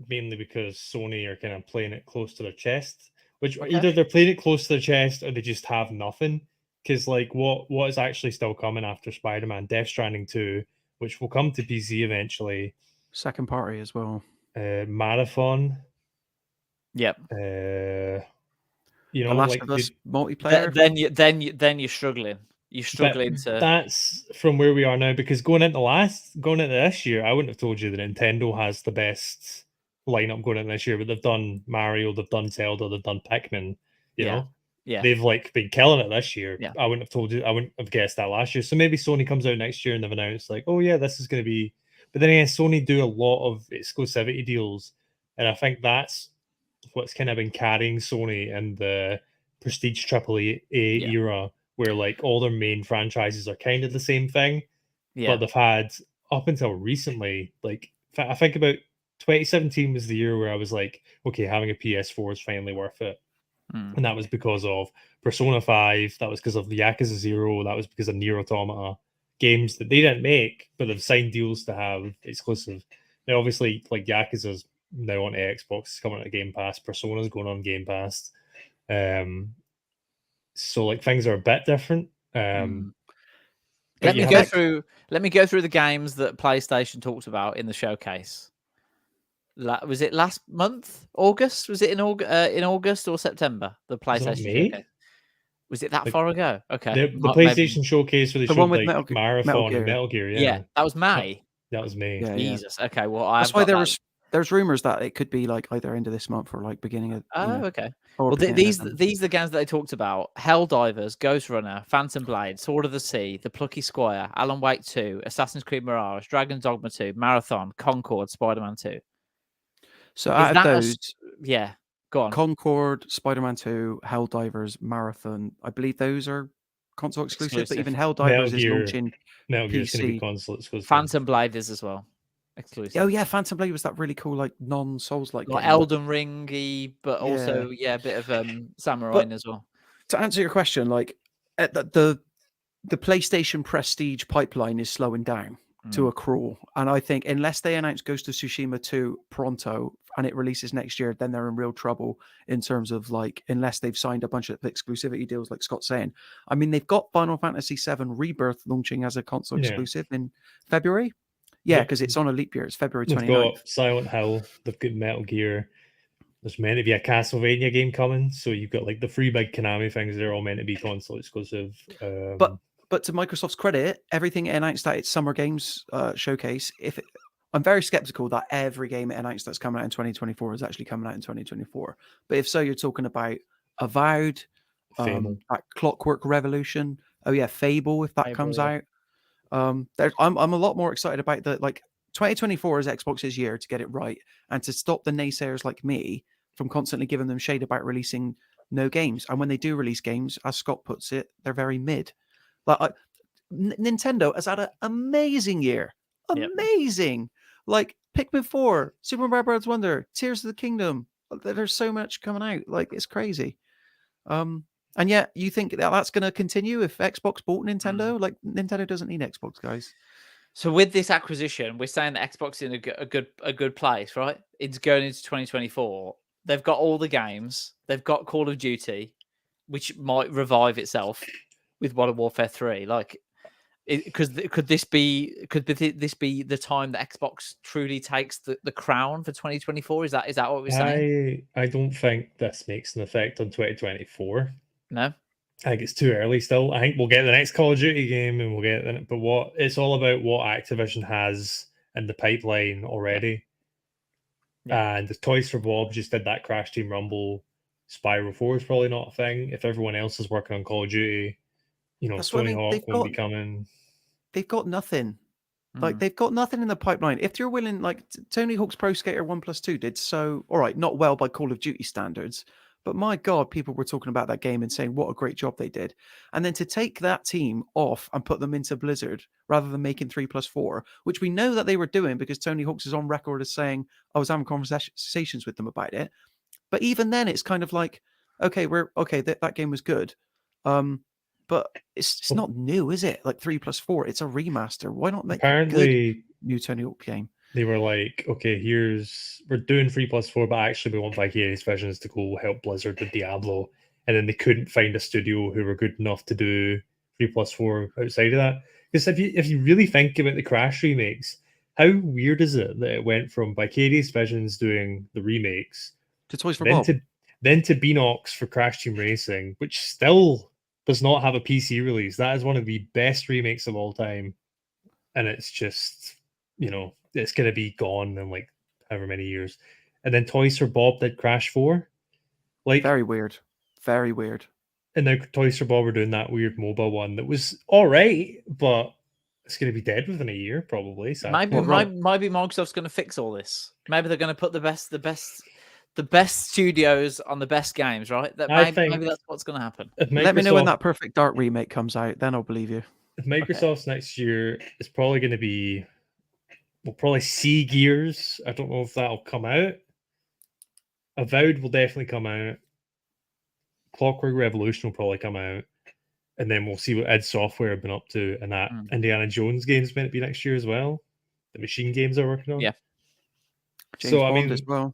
mainly because Sony are kind of playing it close to their chest, which either they're playing it close to their chest or they just have nothing. Because like what is actually still coming after Spider-Man, Death Stranding 2, which will come to PC eventually. Second party as well. Marathon. Yep. You know, The Last like of Us multiplayer. Then you're struggling. You're struggling to. That's from where we are now, because going into this year, I wouldn't have told you that Nintendo has the best lineup going into this year, but they've done Mario, they've done Zelda, they've done Pikmin. You know, they've like been killing it this year. Yeah. I wouldn't have told you. I wouldn't have guessed that last year. So maybe Sony comes out next year and they've announced like, oh yeah, this is going to be. But then again, Sony do a lot of exclusivity deals, and I think that's what's kind of been carrying Sony in the prestige AAA era, where like all their main franchises are kind of the same thing, but they've had up until recently, like I think about 2017 was the year where I was like, okay, having a PS4 is finally worth it. And that was because of Persona 5, that was because of the Yakuza 0, that was because of Nier Automata, games that they didn't make, but they've signed deals to have exclusive. Now, obviously, like Yakuza's now on Xbox, it's coming to Game Pass, Persona's going on Game Pass. So like things are a bit different. Let me go through the games that PlayStation talked about in the showcase. Was it last month? August? Was it in August or September? The PlayStation showcase. Was it that far ago? Okay. The PlayStation showcase where they showed one with like Marathon and Metal Gear. Yeah, that was May. That was May. Yeah, Jesus. Okay. Well, that's why there's rumors that it could be like either end of this month or like beginning of. Okay. Well, these are the games that they talked about: Helldivers, Ghost Runner, Phantom Blade, Sword of the Sea, The Plucky Squire, Alan Wake 2, Assassin's Creed Mirage, Dragon's Dogma 2, Marathon, Concord, Spider-Man 2. So out of those, go on. Concord, Spider-Man 2, Helldivers, Marathon. I believe those are console exclusive. But even Helldivers is launching Metal Gear's PC. going to be console exclusive. Phantom Blade is as well. Exclusive. Oh yeah, Phantom Blade was that really cool, like non-Souls like Elden Ring-y, but also a bit of samurai as well. To answer your question, like the PlayStation Prestige pipeline is slowing down to a crawl, and I think unless they announce Ghost of Tsushima 2 pronto and it releases next year, then they're in real trouble in terms of like unless they've signed a bunch of exclusivity deals, like Scott's saying. I mean, they've got Final Fantasy VII Rebirth launching as a console exclusive in February. Yeah, because it's on a leap year. It's February 29th. They've got Silent Hill. They've got Metal Gear. There's meant to be a Castlevania game coming. So you've got like the three big Konami things. They're all meant to be console exclusive. But to Microsoft's credit, everything it announced at its Summer Games showcase, I'm very skeptical that every game it announced that's coming out in 2024 is actually coming out in 2024. But if so, you're talking about Avowed, that Clockwork Revolution. Oh yeah, Fable, if that comes out. I'm a lot more excited about 2024 is Xbox's year to get it right and to stop the naysayers like me from constantly giving them shade about releasing no games. And when they do release games, as Scott puts it, they're very mid. Like Nintendo has had an amazing year, amazing. Like Pikmin 4, Super Mario Bros. Wonder, Tears of the Kingdom. There's so much coming out, like it's crazy. And yet, you think that's going to continue if Xbox bought Nintendo? Like Nintendo doesn't need Xbox, guys. So with this acquisition, we're saying that Xbox is in a good place, right? It's going into 2024. They've got all the games. They've got Call of Duty, which might revive itself with Modern Warfare 3. Like, could this be the time that Xbox truly takes the crown for 2024? Is that what we're saying? I don't think this makes an effect on 2024. No, I think it's too early still. I think we'll get the next Call of Duty game and we'll get it. But it's all about what Activision has in the pipeline already. Yeah. And the Toys for Bob just did that Crash Team Rumble Spyro 4 is probably not a thing. If everyone else is working on Call of Duty, That's what I Tony mean. Hawk won't be coming. They've got nothing. Like they've got nothing in the pipeline. If you're willing, like Tony Hawk's Pro Skater 1+2 did so, all right, not well by Call of Duty standards, but my God, people were talking about that game and saying what a great job they did. And then to take that team off and put them into Blizzard rather than making 3+4, which we know that they were doing because Tony Hawk's is on record as saying I was having conversations with them about it. But even then, it's kind of like, okay, that game was good. But it's not new, is it? Like 3+4, it's a remaster. Why not make a good new Tony Hawk game? They were like, okay, we're doing 3+4, but actually we want Vicarious Visions to go help Blizzard with Diablo. And then they couldn't find a studio who were good enough to do 3+4 outside of that. Because if you really think about the Crash remakes, how weird is it that it went from Vicarious Visions doing the remakes to Toys for Bob, then to Beanox for Crash Team Racing, which still does not have a PC release. That is one of the best remakes of all time. And it's just, it's going to be gone in like however many years. And then Toys for Bob did Crash 4. Like, very weird. Very weird. And now Toys for Bob are doing that weird mobile one that was all right, but it's going to be dead within a year, probably. Maybe Microsoft's going to fix all this. Maybe they're going to put the best studios on the best games, right? Maybe that's what's going to happen. Let me know when that Perfect Dark remake comes out, then I'll believe you. If Microsoft's next year is probably going to be, we'll probably see Gears. I don't know if that'll come out. Avowed will definitely come out. Clockwork Revolution will probably come out. And then we'll see what id Software have been up to. And that Indiana Jones game's meant to be next year as well. The Machine Games are working on. Yeah. James Bond as well.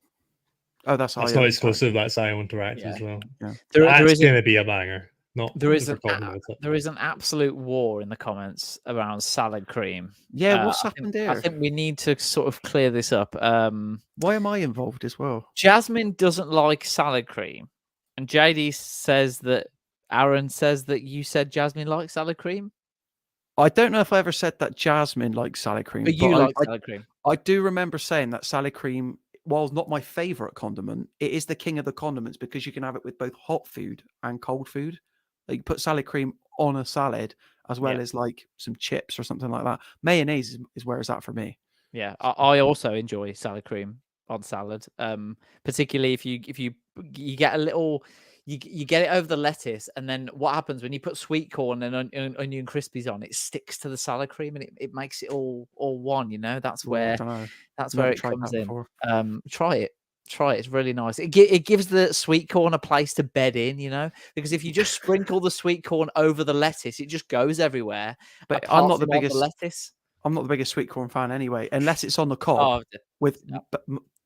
Oh, that's not exclusive. That's IO Interactive as well. Yeah. That's going to be a banger. There is an absolute war in the comments around salad cream. Yeah, what's happened there? I think we need to sort of clear this up. Why am I involved as well? Jasmine doesn't like salad cream, and JD says that Aaron says that you said Jasmine likes salad cream. I don't know if I ever said that Jasmine likes salad cream, but you like salad cream. I do remember saying that salad cream, while not my favorite condiment, it is the king of the condiments because you can have it with both hot food and cold food. Like you put salad cream on a salad as well as like some chips or something like that. Mayonnaise is where it's at for me. Yeah, I also enjoy salad cream on salad, particularly if you get a little. You get it over the lettuce, and then what happens when you put sweet corn and onion crispies on? It sticks to the salad cream, and it makes it all one. That's where it comes in. Try it. It's really nice. It gives the sweet corn a place to bed in. Because if you just sprinkle the sweet corn over the lettuce, it just goes everywhere. But I'm not the biggest lettuce. I'm not the biggest sweet corn fan anyway, unless it's on the cob with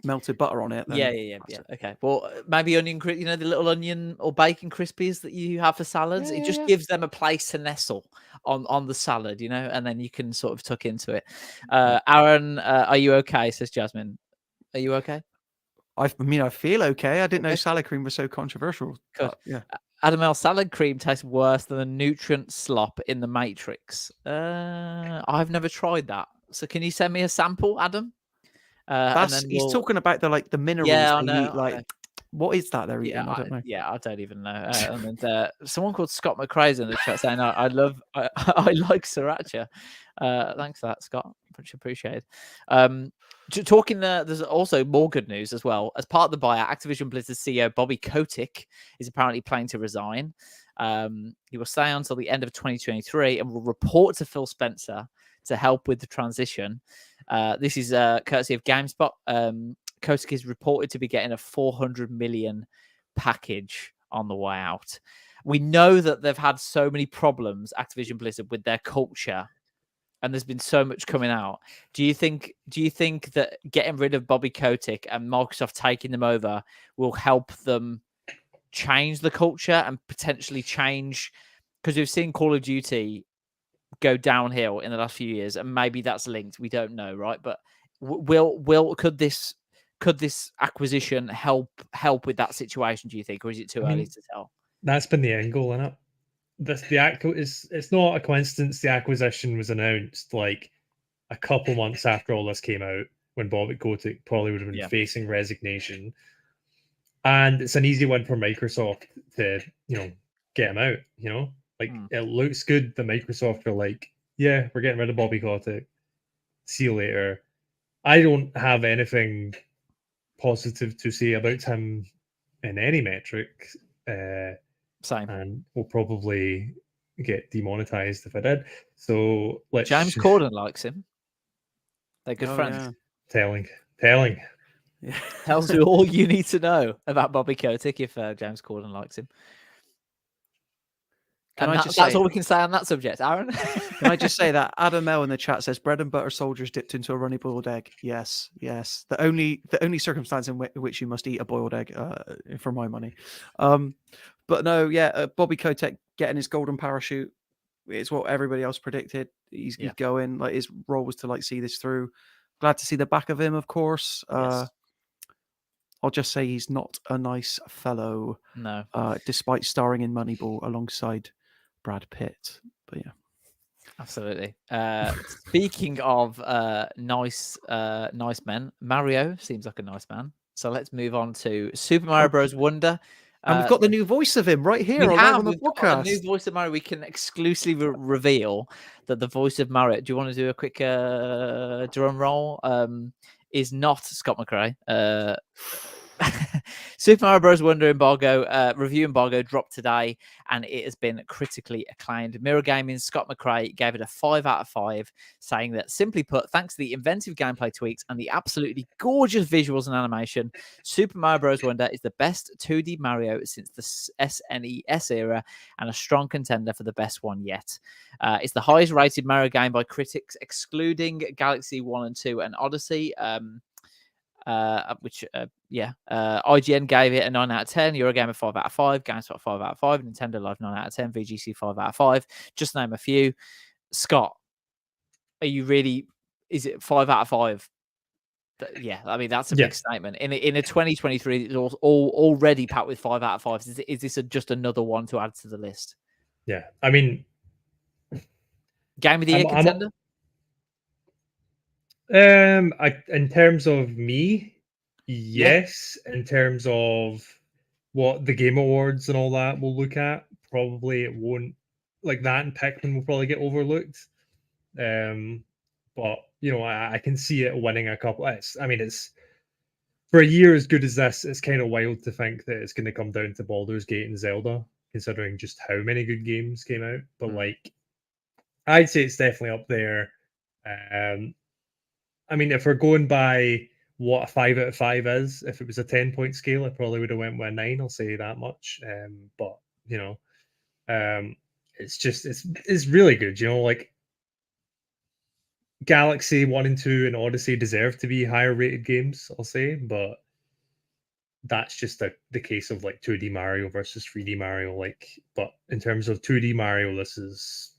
melted butter on it. Yeah. Okay. Well, maybe onion, the little onion or bacon crispies that you have for salads. It just gives them a place to nestle on the salad, and then you can sort of tuck into it. Aaron, are you okay? Says Jasmine. Are you okay? I feel okay. I didn't know salad cream was so controversial. Yeah. Adam L, salad cream tastes worse than the nutrient slop in the Matrix. I've never tried that. So can you send me a sample, Adam? He's talking about the minerals they eat. Like, what is that they're eating? I don't know. Yeah, I don't even know. And then someone called Scott McCrae in the chat saying, "I like sriracha." Thanks for that, Scott. Much appreciated. Talking there's also more good news as well. As part of the buyout, Activision Blizzard CEO Bobby Kotick is apparently planning to resign. He will stay until the end of 2023 and will report to Phil Spencer to help with the transition. This is courtesy of GameSpot. Kotick is reported to be getting a $400 million package on the way out. We know that they've had so many problems, Activision Blizzard, with their culture, and there's been so much coming out. Do you think that getting rid of Bobby Kotick and Microsoft taking them over will help them change the culture and potentially change? Because we've seen Call of Duty go downhill in the last few years, and maybe that's linked. We don't know, right? But could this acquisition help with that situation? Do you think, or is it too early to tell? That's been the end goal, isn't it? It's not a coincidence the acquisition was announced like a couple months after all this came out, when Bobby Kotick probably would have been facing resignation. and it's an easy one for Microsoft to get him out. Like it looks good. The Microsoft are like, yeah, we're getting rid of Bobby Kotick. See you later. I don't have anything positive to say about him in any metric. Same. And we'll probably get demonetized if I did. So let's. James Corden likes him. They're good friends. Yeah. Telling. Yeah. Tells you all you need to know about Bobby Kotick if James Corden likes him. That's all we can say on that subject, Aaron. Can I just say that Adam L in the chat says bread and butter soldiers dipped into a runny boiled egg. Yes. The only circumstance in which you must eat a boiled egg, for my money. But no, Bobby Kotick getting his golden parachute. It's what everybody else predicted. He's going. Like his role was to like see this through. Glad to see the back of him, of course. Yes. I'll just say he's not a nice fellow. No. Despite starring in Moneyball alongside Brad Pitt. But yeah. Absolutely. Speaking of nice men, Mario seems like a nice man. So let's move on to Super Mario Bros. Wonder. And we've got the new voice of him right here on the podcast. The new voice of Mario. We can exclusively reveal that the voice of Mario. Do you want to do a quick drum roll? Is not Scott McCrae. Super Mario Bros. Wonder review embargo dropped today, and it has been critically acclaimed. Mirror Gaming's Scott McCrae gave it a 5 out of 5, saying that, simply put, thanks to the inventive gameplay tweaks and the absolutely gorgeous visuals and animation, Super Mario Bros. Wonder is the best 2D Mario since the SNES era and a strong contender for the best one yet. It's the highest rated Mario game by critics, excluding Galaxy 1 and 2 and Odyssey. IGN gave it a 9 out of 10, Eurogamer 5 out of 5, GameSpot 5 out of 5, Nintendo Live 9 out of 10, VGC 5 out of 5, just name a few. Scott, are you really, is it 5 out of 5? Yeah, I mean, that's a big statement. In a 2023, it's already packed with 5 out of 5. Is this just another one to add to the list? Yeah, I mean, Game of the Year contender? In terms of me, yes. In terms of what the Game Awards and all that we'll look at, probably it won't. Like that and Pikmin will probably get overlooked. But I can see it winning a couple. It's for a year as good as this. It's kind of wild to think that it's going to come down to Baldur's Gate and Zelda, considering just how many good games came out. But like, I'd say it's definitely up there. I mean, if we're going by what a 5 out of 5 is, if it was a 10-point scale, I probably would have went with a 9. I'll say that much. But it's really good. Like Galaxy 1 and 2 and Odyssey deserve to be higher rated games, I'll say, but that's just the case of like 2D Mario versus 3D Mario. But in terms of 2D Mario, this is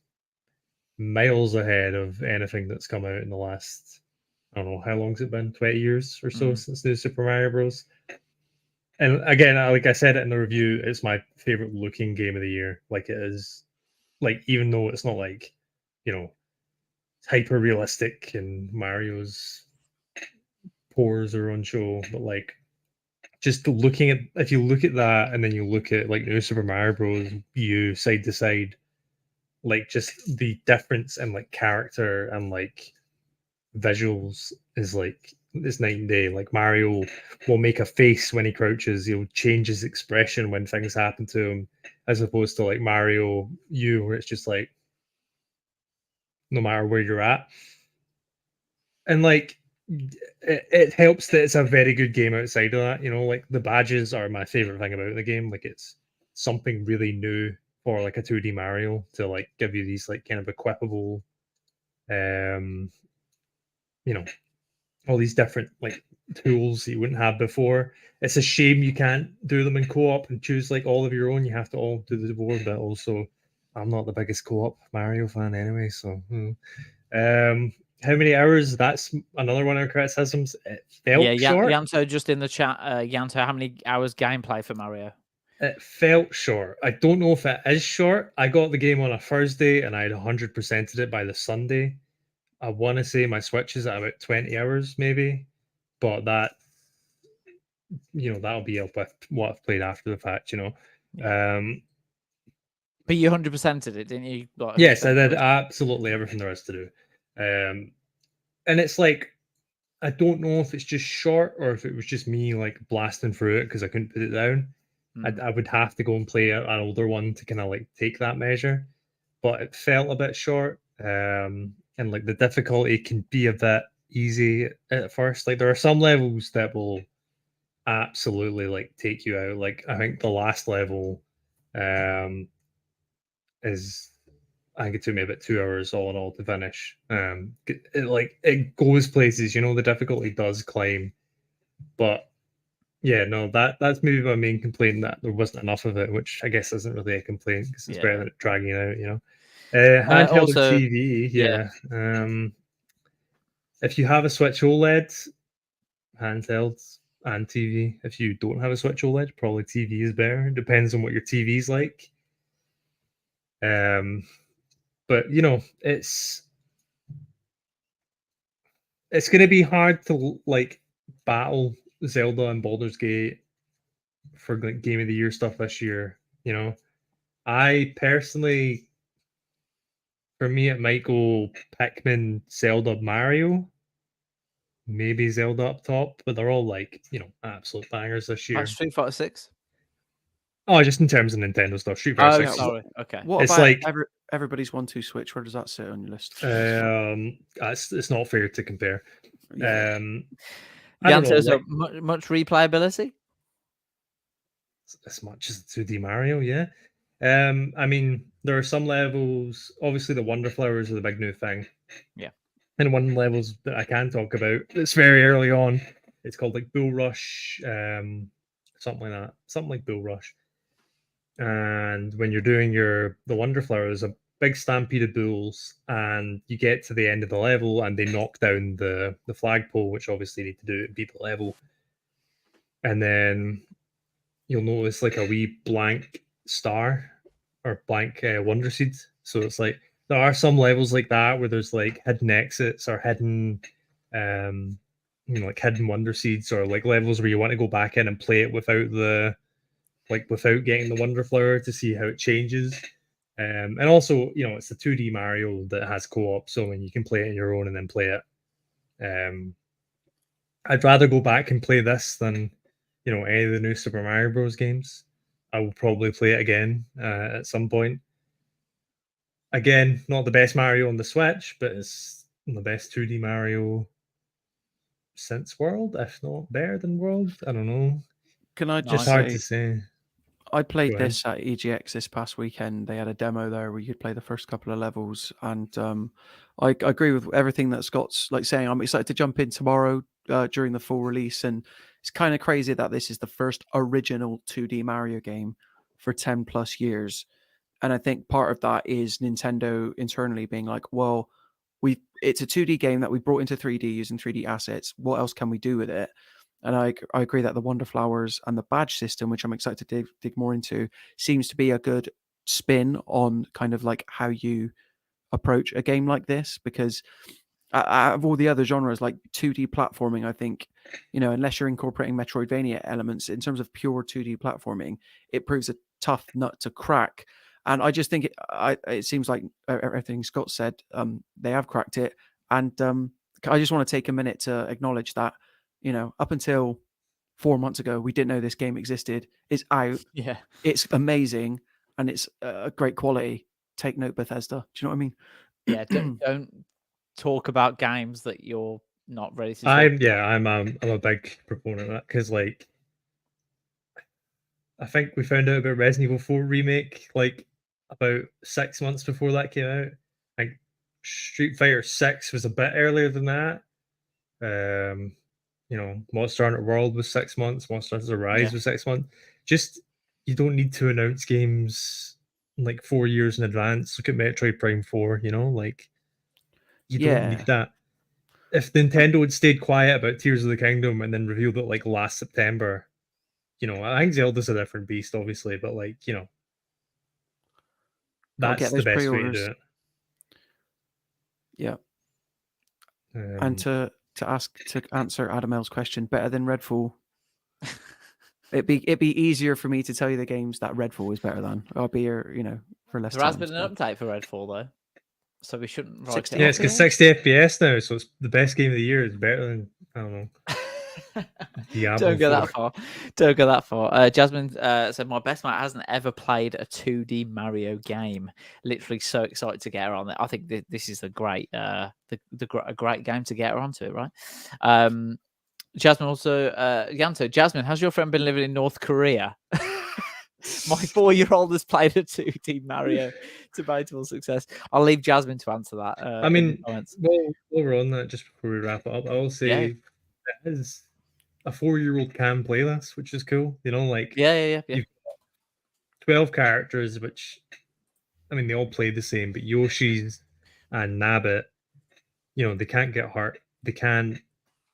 miles ahead of anything that's come out in the last, I don't know, how long's it been? 20 years or so since New Super Mario Bros. And again, like I said it in the review, it's my favorite looking game of the year. Like it is, like, even though it's not like, hyper realistic and Mario's pores are on show, but like just looking at, if you look at that and then you look at like New Super Mario Bros. U side to side, like just the difference in like character and like visuals is like it's night and day. Like Mario will make a face when he crouches, he'll change his expression when things happen to him, as opposed to like Mario U, where it's just like no matter where you're at. And like it helps that it's a very good game outside of that. Like the badges are my favorite thing about the game. Like it's something really new for like a 2D Mario to like give you these like kind of equipable all these different like tools that you wouldn't have before. It's a shame you can't do them in co-op and choose like all of your own. You have to all do the board, but also I'm not the biggest co-op Mario fan anyway, so how many hours? That's another one of our criticisms. It felt short. Yanto just in the chat. Yanto, how many hours gameplay for Mario? It felt short. I don't know if it is short. I got the game on a Thursday and I had 100%ed it by the Sunday. I want to say my Switch is at about 20 hours maybe, but that that'll be up with what I've played after the fact. But you 100%ed it, didn't you? Like, Yes, I 100% did was- absolutely everything there is to do. And it's like, I don't know if it's just short or if it was just me like blasting through it because I couldn't put it down. I would have to go and play an older one to kind of like take that measure, but it felt a bit short. And like the difficulty can be a bit easy at first. Like there are some levels that will absolutely like take you out. Like I think the last level is, I think it took me about 2 hours all in all to finish. It goes places, the difficulty does climb, but yeah, no, that's maybe my main complaint, that there wasn't enough of it, which I guess isn't really a complaint because it's better than it dragging out. Handheld also- or TV, yeah. If you have a Switch OLED, handheld and TV. If you don't have a Switch OLED, probably TV is better. It depends on what your TV's like. But it's going to be hard to like battle Zelda and Baldur's Gate for like Game of the Year stuff this year. I personally, for me, it might go Pikmin, Zelda, Mario, maybe Zelda up top, but they're all like absolute bangers this year. Like Street Fighter 6. Oh, just in terms of Nintendo stuff, Street Fighter 6. Sorry. Okay. What It's about like everybody's 1-2 Switch? Where does that sit on your list? it's not fair to compare. Yeah. The answer is much replayability. As much as 2D Mario, yeah. I mean, there are some levels. Obviously, the Wonder Flowers are the big new thing. Yeah. And one of the levels that I can talk about, it's very early on. It's called like Bull Rush, something like that, something like Bull Rush. And when you're doing the Wonder Flower, there's a big stampede of bulls, and you get to the end of the level, and they knock down the flagpole, which obviously you need to do to beat the level. And then you'll notice like a wee blank star or blank wonder seed. So it's like there are some levels like that where there's like hidden exits or hidden like hidden wonder seeds, or like levels where you want to go back in and play it without getting the Wonder Flower to see how it changes. And also, it's a 2D Mario that has co-op, so when you can play it on your own and then play it. I'd rather go back and play this than any of the new Super Mario Bros. Games. I will probably play it again at some point. Again, not the best Mario on the Switch, but it's the best 2D Mario since World, if not better than World. I don't know. Can I just It's hard say, to say. I played Go ahead. this at EGX this past weekend. They had a demo there where you could play the first couple of levels, and I agree with everything that Scott's like saying. I'm excited to jump in tomorrow during the full release, and it's kind of crazy that this is the first original 2D Mario game for 10 plus years. And I think part of that is Nintendo internally being like, well, it's a 2D game that we brought into 3D using 3D assets. What else can we do with it? And I agree that the Wonder Flowers and the badge system, which I'm excited to dig more into, seems to be a good spin on kind of like how you approach a game like this. Because out of all the other genres, like 2D platforming, I think, unless you're incorporating Metroidvania elements, in terms of pure 2D platforming, it proves a tough nut to crack. And I just think it seems like everything Scott said, they have cracked it. And I just want to take a minute to acknowledge that, up until 4 months ago, we didn't know this game existed. It's out. Yeah. It's amazing. And it's a great quality. Take note, Bethesda. Do you know what I mean? Yeah. Don't talk about games that you're not ready to talk I'm a big proponent of that, because like I think we found out about Resident Evil 4 remake like about 6 months before that came out. Like Street Fighter 6 was a bit earlier than that. Monster Hunter World was 6 months. Monster Hunter Rise was 6 months. Just, you don't need to announce games like 4 years in advance. Look at Metroid Prime 4. Like you don't need that. If Nintendo had stayed quiet about Tears of the Kingdom and then revealed it like last September, I think Zelda's a different beast, obviously, but like that's the best way to do it. Yeah. And to answer Adam L's question, better than Redfall? It'd be easier for me to tell you the games that Redfall is better than. I'll be here, for less There time. has been an update for Redfall though, so we shouldn't write 60 it Yeah, off. it's because 60 FPS now, so it's the best game of the year. It's better than, I don't know, Diablo Don't go 4. that far. Don't go that far. Jasmine said, "My best mate hasn't ever played a 2D Mario game. Literally so excited to get her on it. I think this is a great, a great game to get her onto it, right?" Jasmine also, Yanto, Jasmine, has your friend been living in North Korea? My 4-year-old has played a 2D Mario to notable success. I'll leave Jasmine to answer that. I mean, while we're on that, just before we wrap it up, I will say it is a 4-year-old can play this, which is cool. Like yeah. You've got 12 characters, which I mean they all play the same, but Yoshi's and Nabbit, they can't get hurt. They can't.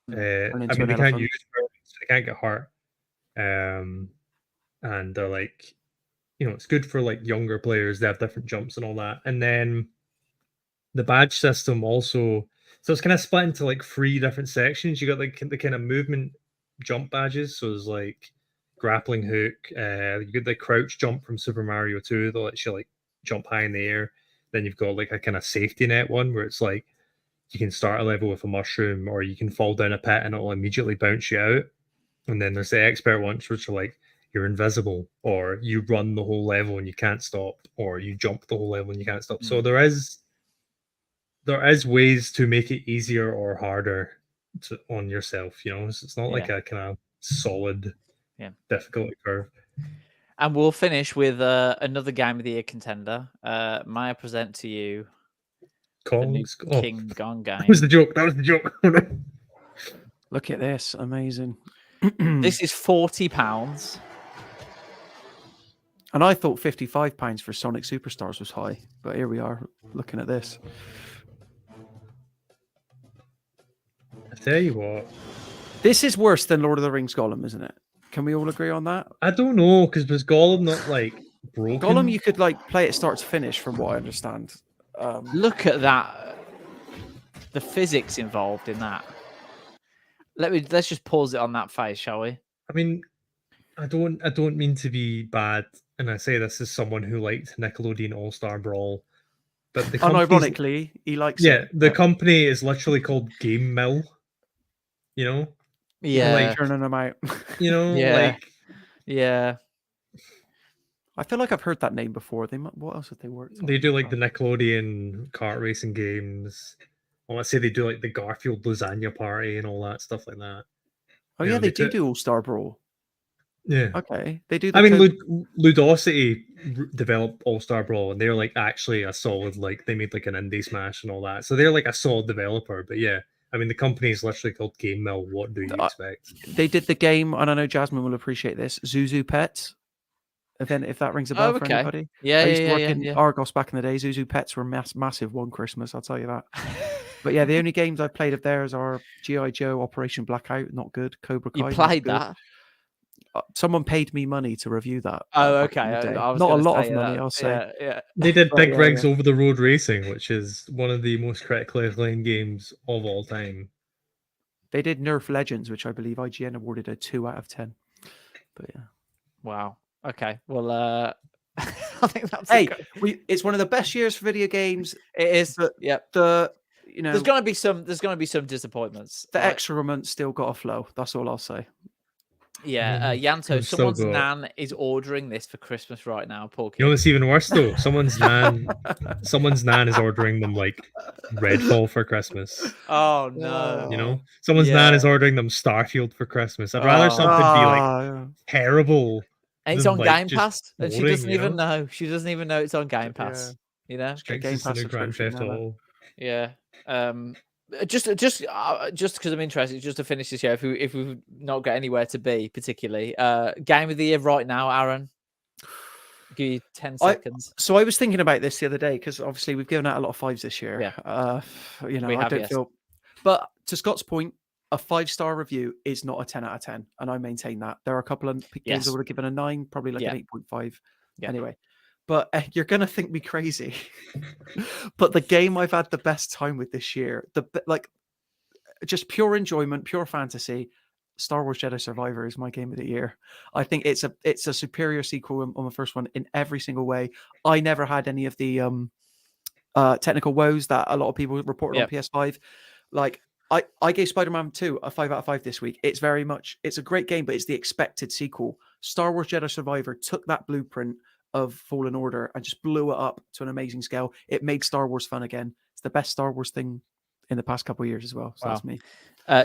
They can't use weapons, so they can't get hurt. And they're like, it's good for like younger players. They have different jumps and all that. And then the badge system also, so it's kind of split into like 3 different sections. You got like the kind of movement jump badges. So it's like grappling hook. You get the crouch jump from Super Mario 2 that lets you like jump high in the air. Then you've got like a kind of safety net one where it's like you can start a level with a mushroom, or you can fall down a pit and it'll immediately bounce you out. And then there's the expert ones, which are like you're invisible, or you run the whole level and you can't stop, or you jump the whole level and you can't stop. So there is ways to make it easier or harder on yourself. It's not like a kind of solid difficulty curve. And we'll finish with another Game of the Year contender. May I present to you the new King Kong game? That was the joke. Look at this. Amazing. This is £40. And I thought £55 for Sonic Superstars was high, but here we are looking at this. I tell you what, this is worse than Lord of the Rings Gollum, isn't it? Can we all agree on that? I don't know, because was Gollum not like broken? Gollum, you could like play it start to finish, from what I understand. Look at that. The physics involved in that. Let's just pause it on that phase, shall we? I mean, I don't mean to be bad, and I say this as someone who liked Nickelodeon All-Star Brawl, but unironically, he likes it. The company is literally called Game Mill. Yeah, like turning them out. Yeah. I feel like I've heard that name before. What else have they worked on? They do like the Nickelodeon kart racing games. I want to say they do like the Garfield Lasagna Party and all that stuff like that. Oh yeah, they do All-Star Brawl. Yeah. Okay, they do. Ludosity developed All-Star Brawl, and they're like actually a solid, like they made like an indie Smash and all that. So they're like a solid developer. But yeah, I mean the company is literally called Game Mill. What do you expect? They did the game, and I know Jasmine will appreciate this. Zuzu Pets. Then, if that rings a bell for anybody, I used to work in Argos back in the day. Zuzu Pets were massive one Christmas. I'll tell you that. But yeah, the only games I've played of theirs are G.I. Joe, Operation Blackout, not good. Cobra Kai. You played that? Someone paid me money to review that. Oh, okay. Not a lot of money, I'll say. Yeah. They did Big Rigs Over the Road Racing, which is one of the most critically acclaimed games of all time. They did Nerf Legends, which I believe IGN awarded a 2 out of 10. But yeah. Wow. Okay. Well, I think that's it's one of the best years for video games. It is. Yeah. There's going to be some disappointments. The excrement still got a flow. That's all I'll say. Yeah, Yanto, someone's nan is ordering this for Christmas right now. Poor kid. You know what's even worse though? Someone's nan is ordering them like Redfall for Christmas. Oh no! Someone's nan is ordering them Starfield for Christmas. I'd rather something be like terrible. And it's on Game Pass, and she doesn't even know. She doesn't even know it's on Game Pass. Game Pass Grand Theft Auto. Yeah. Just because I'm interested, just to finish this year, if we've not got anywhere to be particularly, Game of the Year right now, Aaron. Give you 10 seconds. So I was thinking about this the other day because obviously we've given out a lot of 5s this year. Yeah. I don't feel. But to Scott's point, a 5-star review is not a 10 out of 10, and I maintain that. There are a couple of games I would have given a 9, probably like an 8.5. Yeah. Anyway. But you're gonna think me crazy, but the game I've had the best time with this year, just pure enjoyment, pure fantasy, Star Wars Jedi Survivor is my game of the year. I think it's a superior sequel on the first one in every single way. I never had any of the technical woes that a lot of people reported on PS5. Like I gave Spider-Man 2 a 5 out of 5 this week. It's a great game, but it's the expected sequel. Star Wars Jedi Survivor took that blueprint of Fallen Order and just blew it up to an amazing scale. It made Star Wars fun again. It's the best Star Wars thing in the past couple of years as well. So that's me.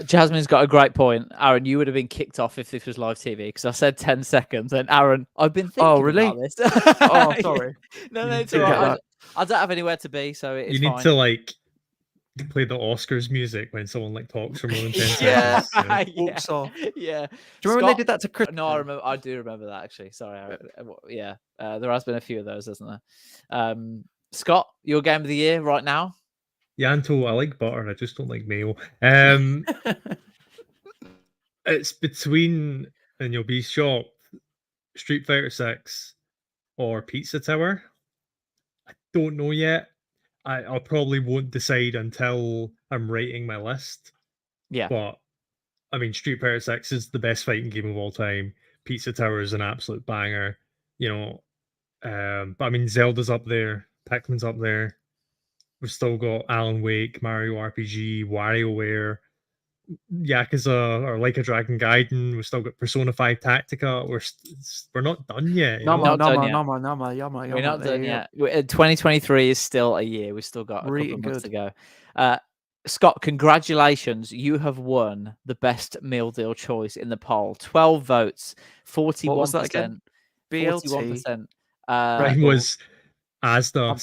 Jasmine's got a great point. Aaron, you would have been kicked off if this was live TV because I said 10 seconds. And Aaron, I've been thinking about this. Oh, sorry. No, it's all right. I don't have anywhere to be, so it's You need fine. to like play the Oscars music when someone like talks for more than 10 seconds. Walks off. Yeah. Do you remember when they did that to Chris? No, I do remember that actually. Sorry, Aaron. Yeah. There has been a few of those, hasn't there? Scott, your game of the year right now? Yanto, I like butter. I just don't like mayo. It's between, and you'll be shocked, Street Fighter 6 or Pizza Tower. I don't know yet. I probably won't decide until I'm writing my list. Yeah. But I mean, Street Fighter 6 is the best fighting game of all time. Pizza Tower is an absolute banger. You know, but I mean, Zelda's up there. Pikmin's up there. We've still got Alan Wake, Mario RPG, WarioWare, Yakuza, or Like a Dragon Gaiden. We've still got Persona 5 Tactica. We're not done yet. We're not done yet. yet. 2023 is still a year. We've still got a couple of months to go. Scott, congratulations. You have won the best meal deal choice in the poll. 12 votes, 41%. What was that again? BLT. 41%. Mine was Asda,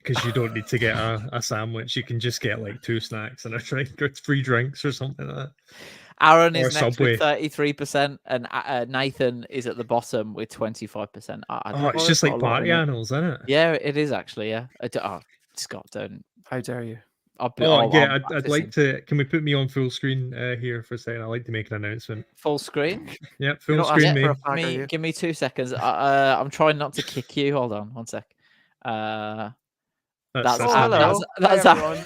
because you don't need to get a sandwich. You can just get like 2 snacks and a drink or 3 drinks or something like that. Aaron or is next Subway. with 33%, and Nathan is at the bottom with 25%. It's just like party animals, isn't it? Yeah, it is actually. Yeah. Scott, don't. How dare you? I'd like to. Can we put me on full screen here for a second? I'd like to make an announcement. Full screen? Yeah, full screen. Give me 2 seconds. I'm trying not to kick you. Hold on, 1 sec. That's everyone.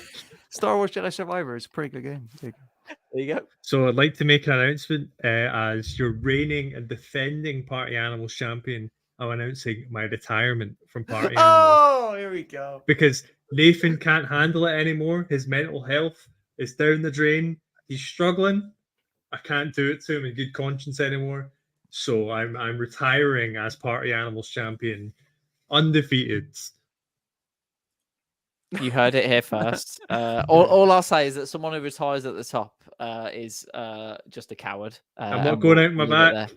Star Wars Jedi Survivor is a pretty good game. There you go. So I'd like to make an announcement as your reigning and defending Party Animals champion. I'm announcing my retirement from Party Animals. Oh, here we go. Because Nathan can't handle it anymore. His mental health is down the drain. He's struggling. I can't do it to him in good conscience anymore. So I'm retiring as Party Animals champion, undefeated. You heard it here first. All I'll say is that someone who retires at the top is just a coward. I'm not going out my back.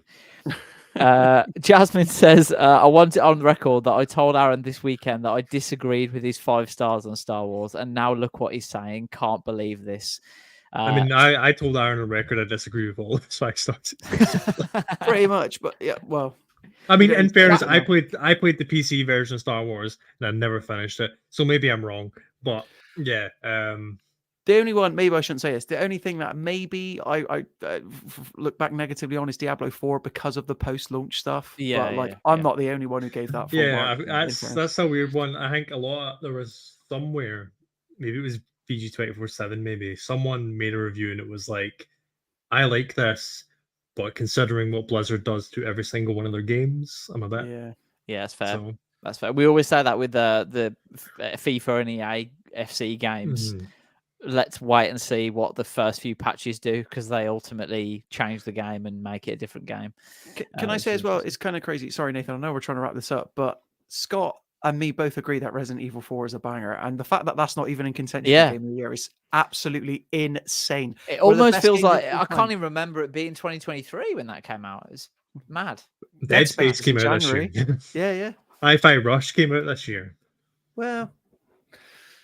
Jasmine says, I want it on record that I told Aaron this weekend that I disagreed with his 5 stars on Star Wars, and now look what he's saying. Can't believe this. I told Aaron on record I disagree with all of his 5 stars. Pretty much, but yeah, well. I mean, in fairness, I played the PC version of Star Wars and I never finished it, so maybe I'm wrong. But yeah, the only one, maybe I shouldn't say this. The only thing that maybe I look back negatively on is Diablo 4 because of the post-launch stuff. Yeah, but I'm not the only one who gave that. Full mark, that's a weird one. I think there was somewhere, maybe it was VG247, maybe someone made a review and it was like, I like this, but considering what Blizzard does to every single one of their games, I'm a bit. Yeah, that's fair. That's fair. We always say that with the FIFA and EA FC games. Mm-hmm. Let's wait and see what the first few patches do, because they ultimately change the game and make it a different game. Can I say as well, it's kind of crazy. Sorry, Nathan, I know we're trying to wrap this up, but Scott and me both agree that Resident Evil 4 is a banger. And the fact that that's not even in contention for Game of the Year is absolutely insane. It almost feels like, I can't even remember it being 2023 when that came out. It's mad. Dead Space came out January. this year. Yeah. Hi-Fi Rush came out this year. Well,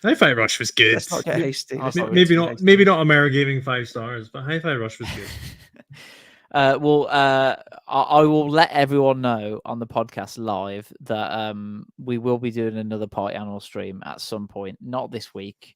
Hi-Fi Rush was good. Let's not get hasty. Maybe not America Gaming 5 stars, but Hi-Fi Rush was good. I will let everyone know on the podcast live that we will be doing another Party Animal stream at some point. Not this week,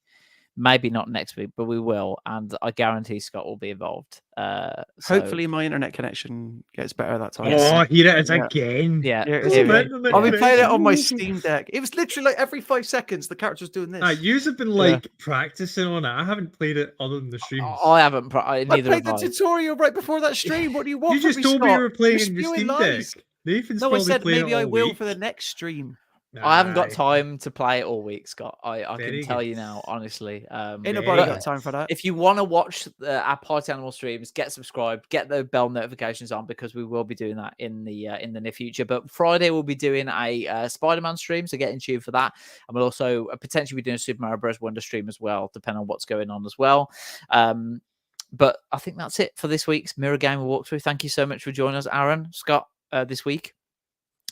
Maybe not next week, but we will, and I guarantee Scott will be involved. Hopefully, my internet connection gets better that time. Oh, here it is Yeah. again. Yeah, Here it here is we again. go. I've been playing it on my connection. Steam Deck. It was literally like every 5 seconds the character's doing this. Yous have been like practicing on it. I haven't played it other than the streams. I haven't. I Neither played have the I. tutorial right before that stream. What do you want? You from just me, told me you Scott? were playing You're in your spewing Steam lies. Deck. Nathan's No, I probably said playing maybe it I all will week. for the next stream. I haven't got Aye. time to play it all week, Scott. I Very can tell good. you now, honestly. Ain't Very nobody good. got time for that. If you want to watch our Party Animal streams, get subscribed, get the bell notifications on, because we will be doing that in the near future. But Friday we'll be doing a Spider-Man stream, so get in tune for that. And we'll also potentially be doing a Super Mario Bros. Wonder stream as well, depending on what's going on as well. But I think that's it for this week's Mirror Gamer walkthrough. Thank you so much for joining us, Aaron, Scott, this week.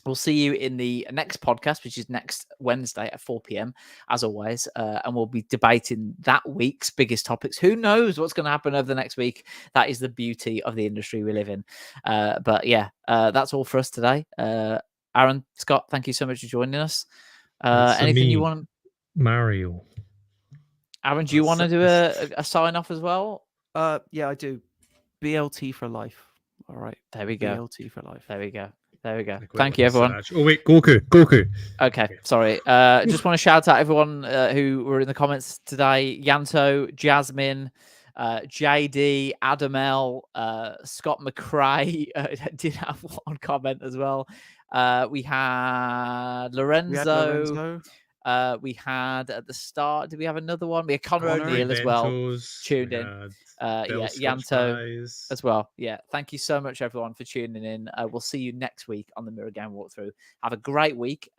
We'll see you in the next podcast, which is next Wednesday at 4 p.m, as always. And we'll be debating that week's biggest topics. Who knows what's going to happen over the next week? That is the beauty of the industry we live in. But yeah, that's all for us today. Aaron, Scott, thank you so much for joining us. Anything you want? Mario. Aaron, do you want to do a sign off as well? Yeah, I do. BLT for life. All right. There we go. BLT for life. There we go. There we go. Thank you, everyone. Oh wait, Goku. Okay, sorry. Just want to shout out everyone who were in the comments today: Yanto, Jasmine, JD, Adam L, Scott McCrae did have one comment as well. We had Lorenzo. We had at the start. Did we have another one? We had Connor O'Neill as well. Tuned in. Yanto as well. Yeah. Thank you so much, everyone, for tuning in. We'll see you next week on the Mirror Game Walkthrough. Have a great week.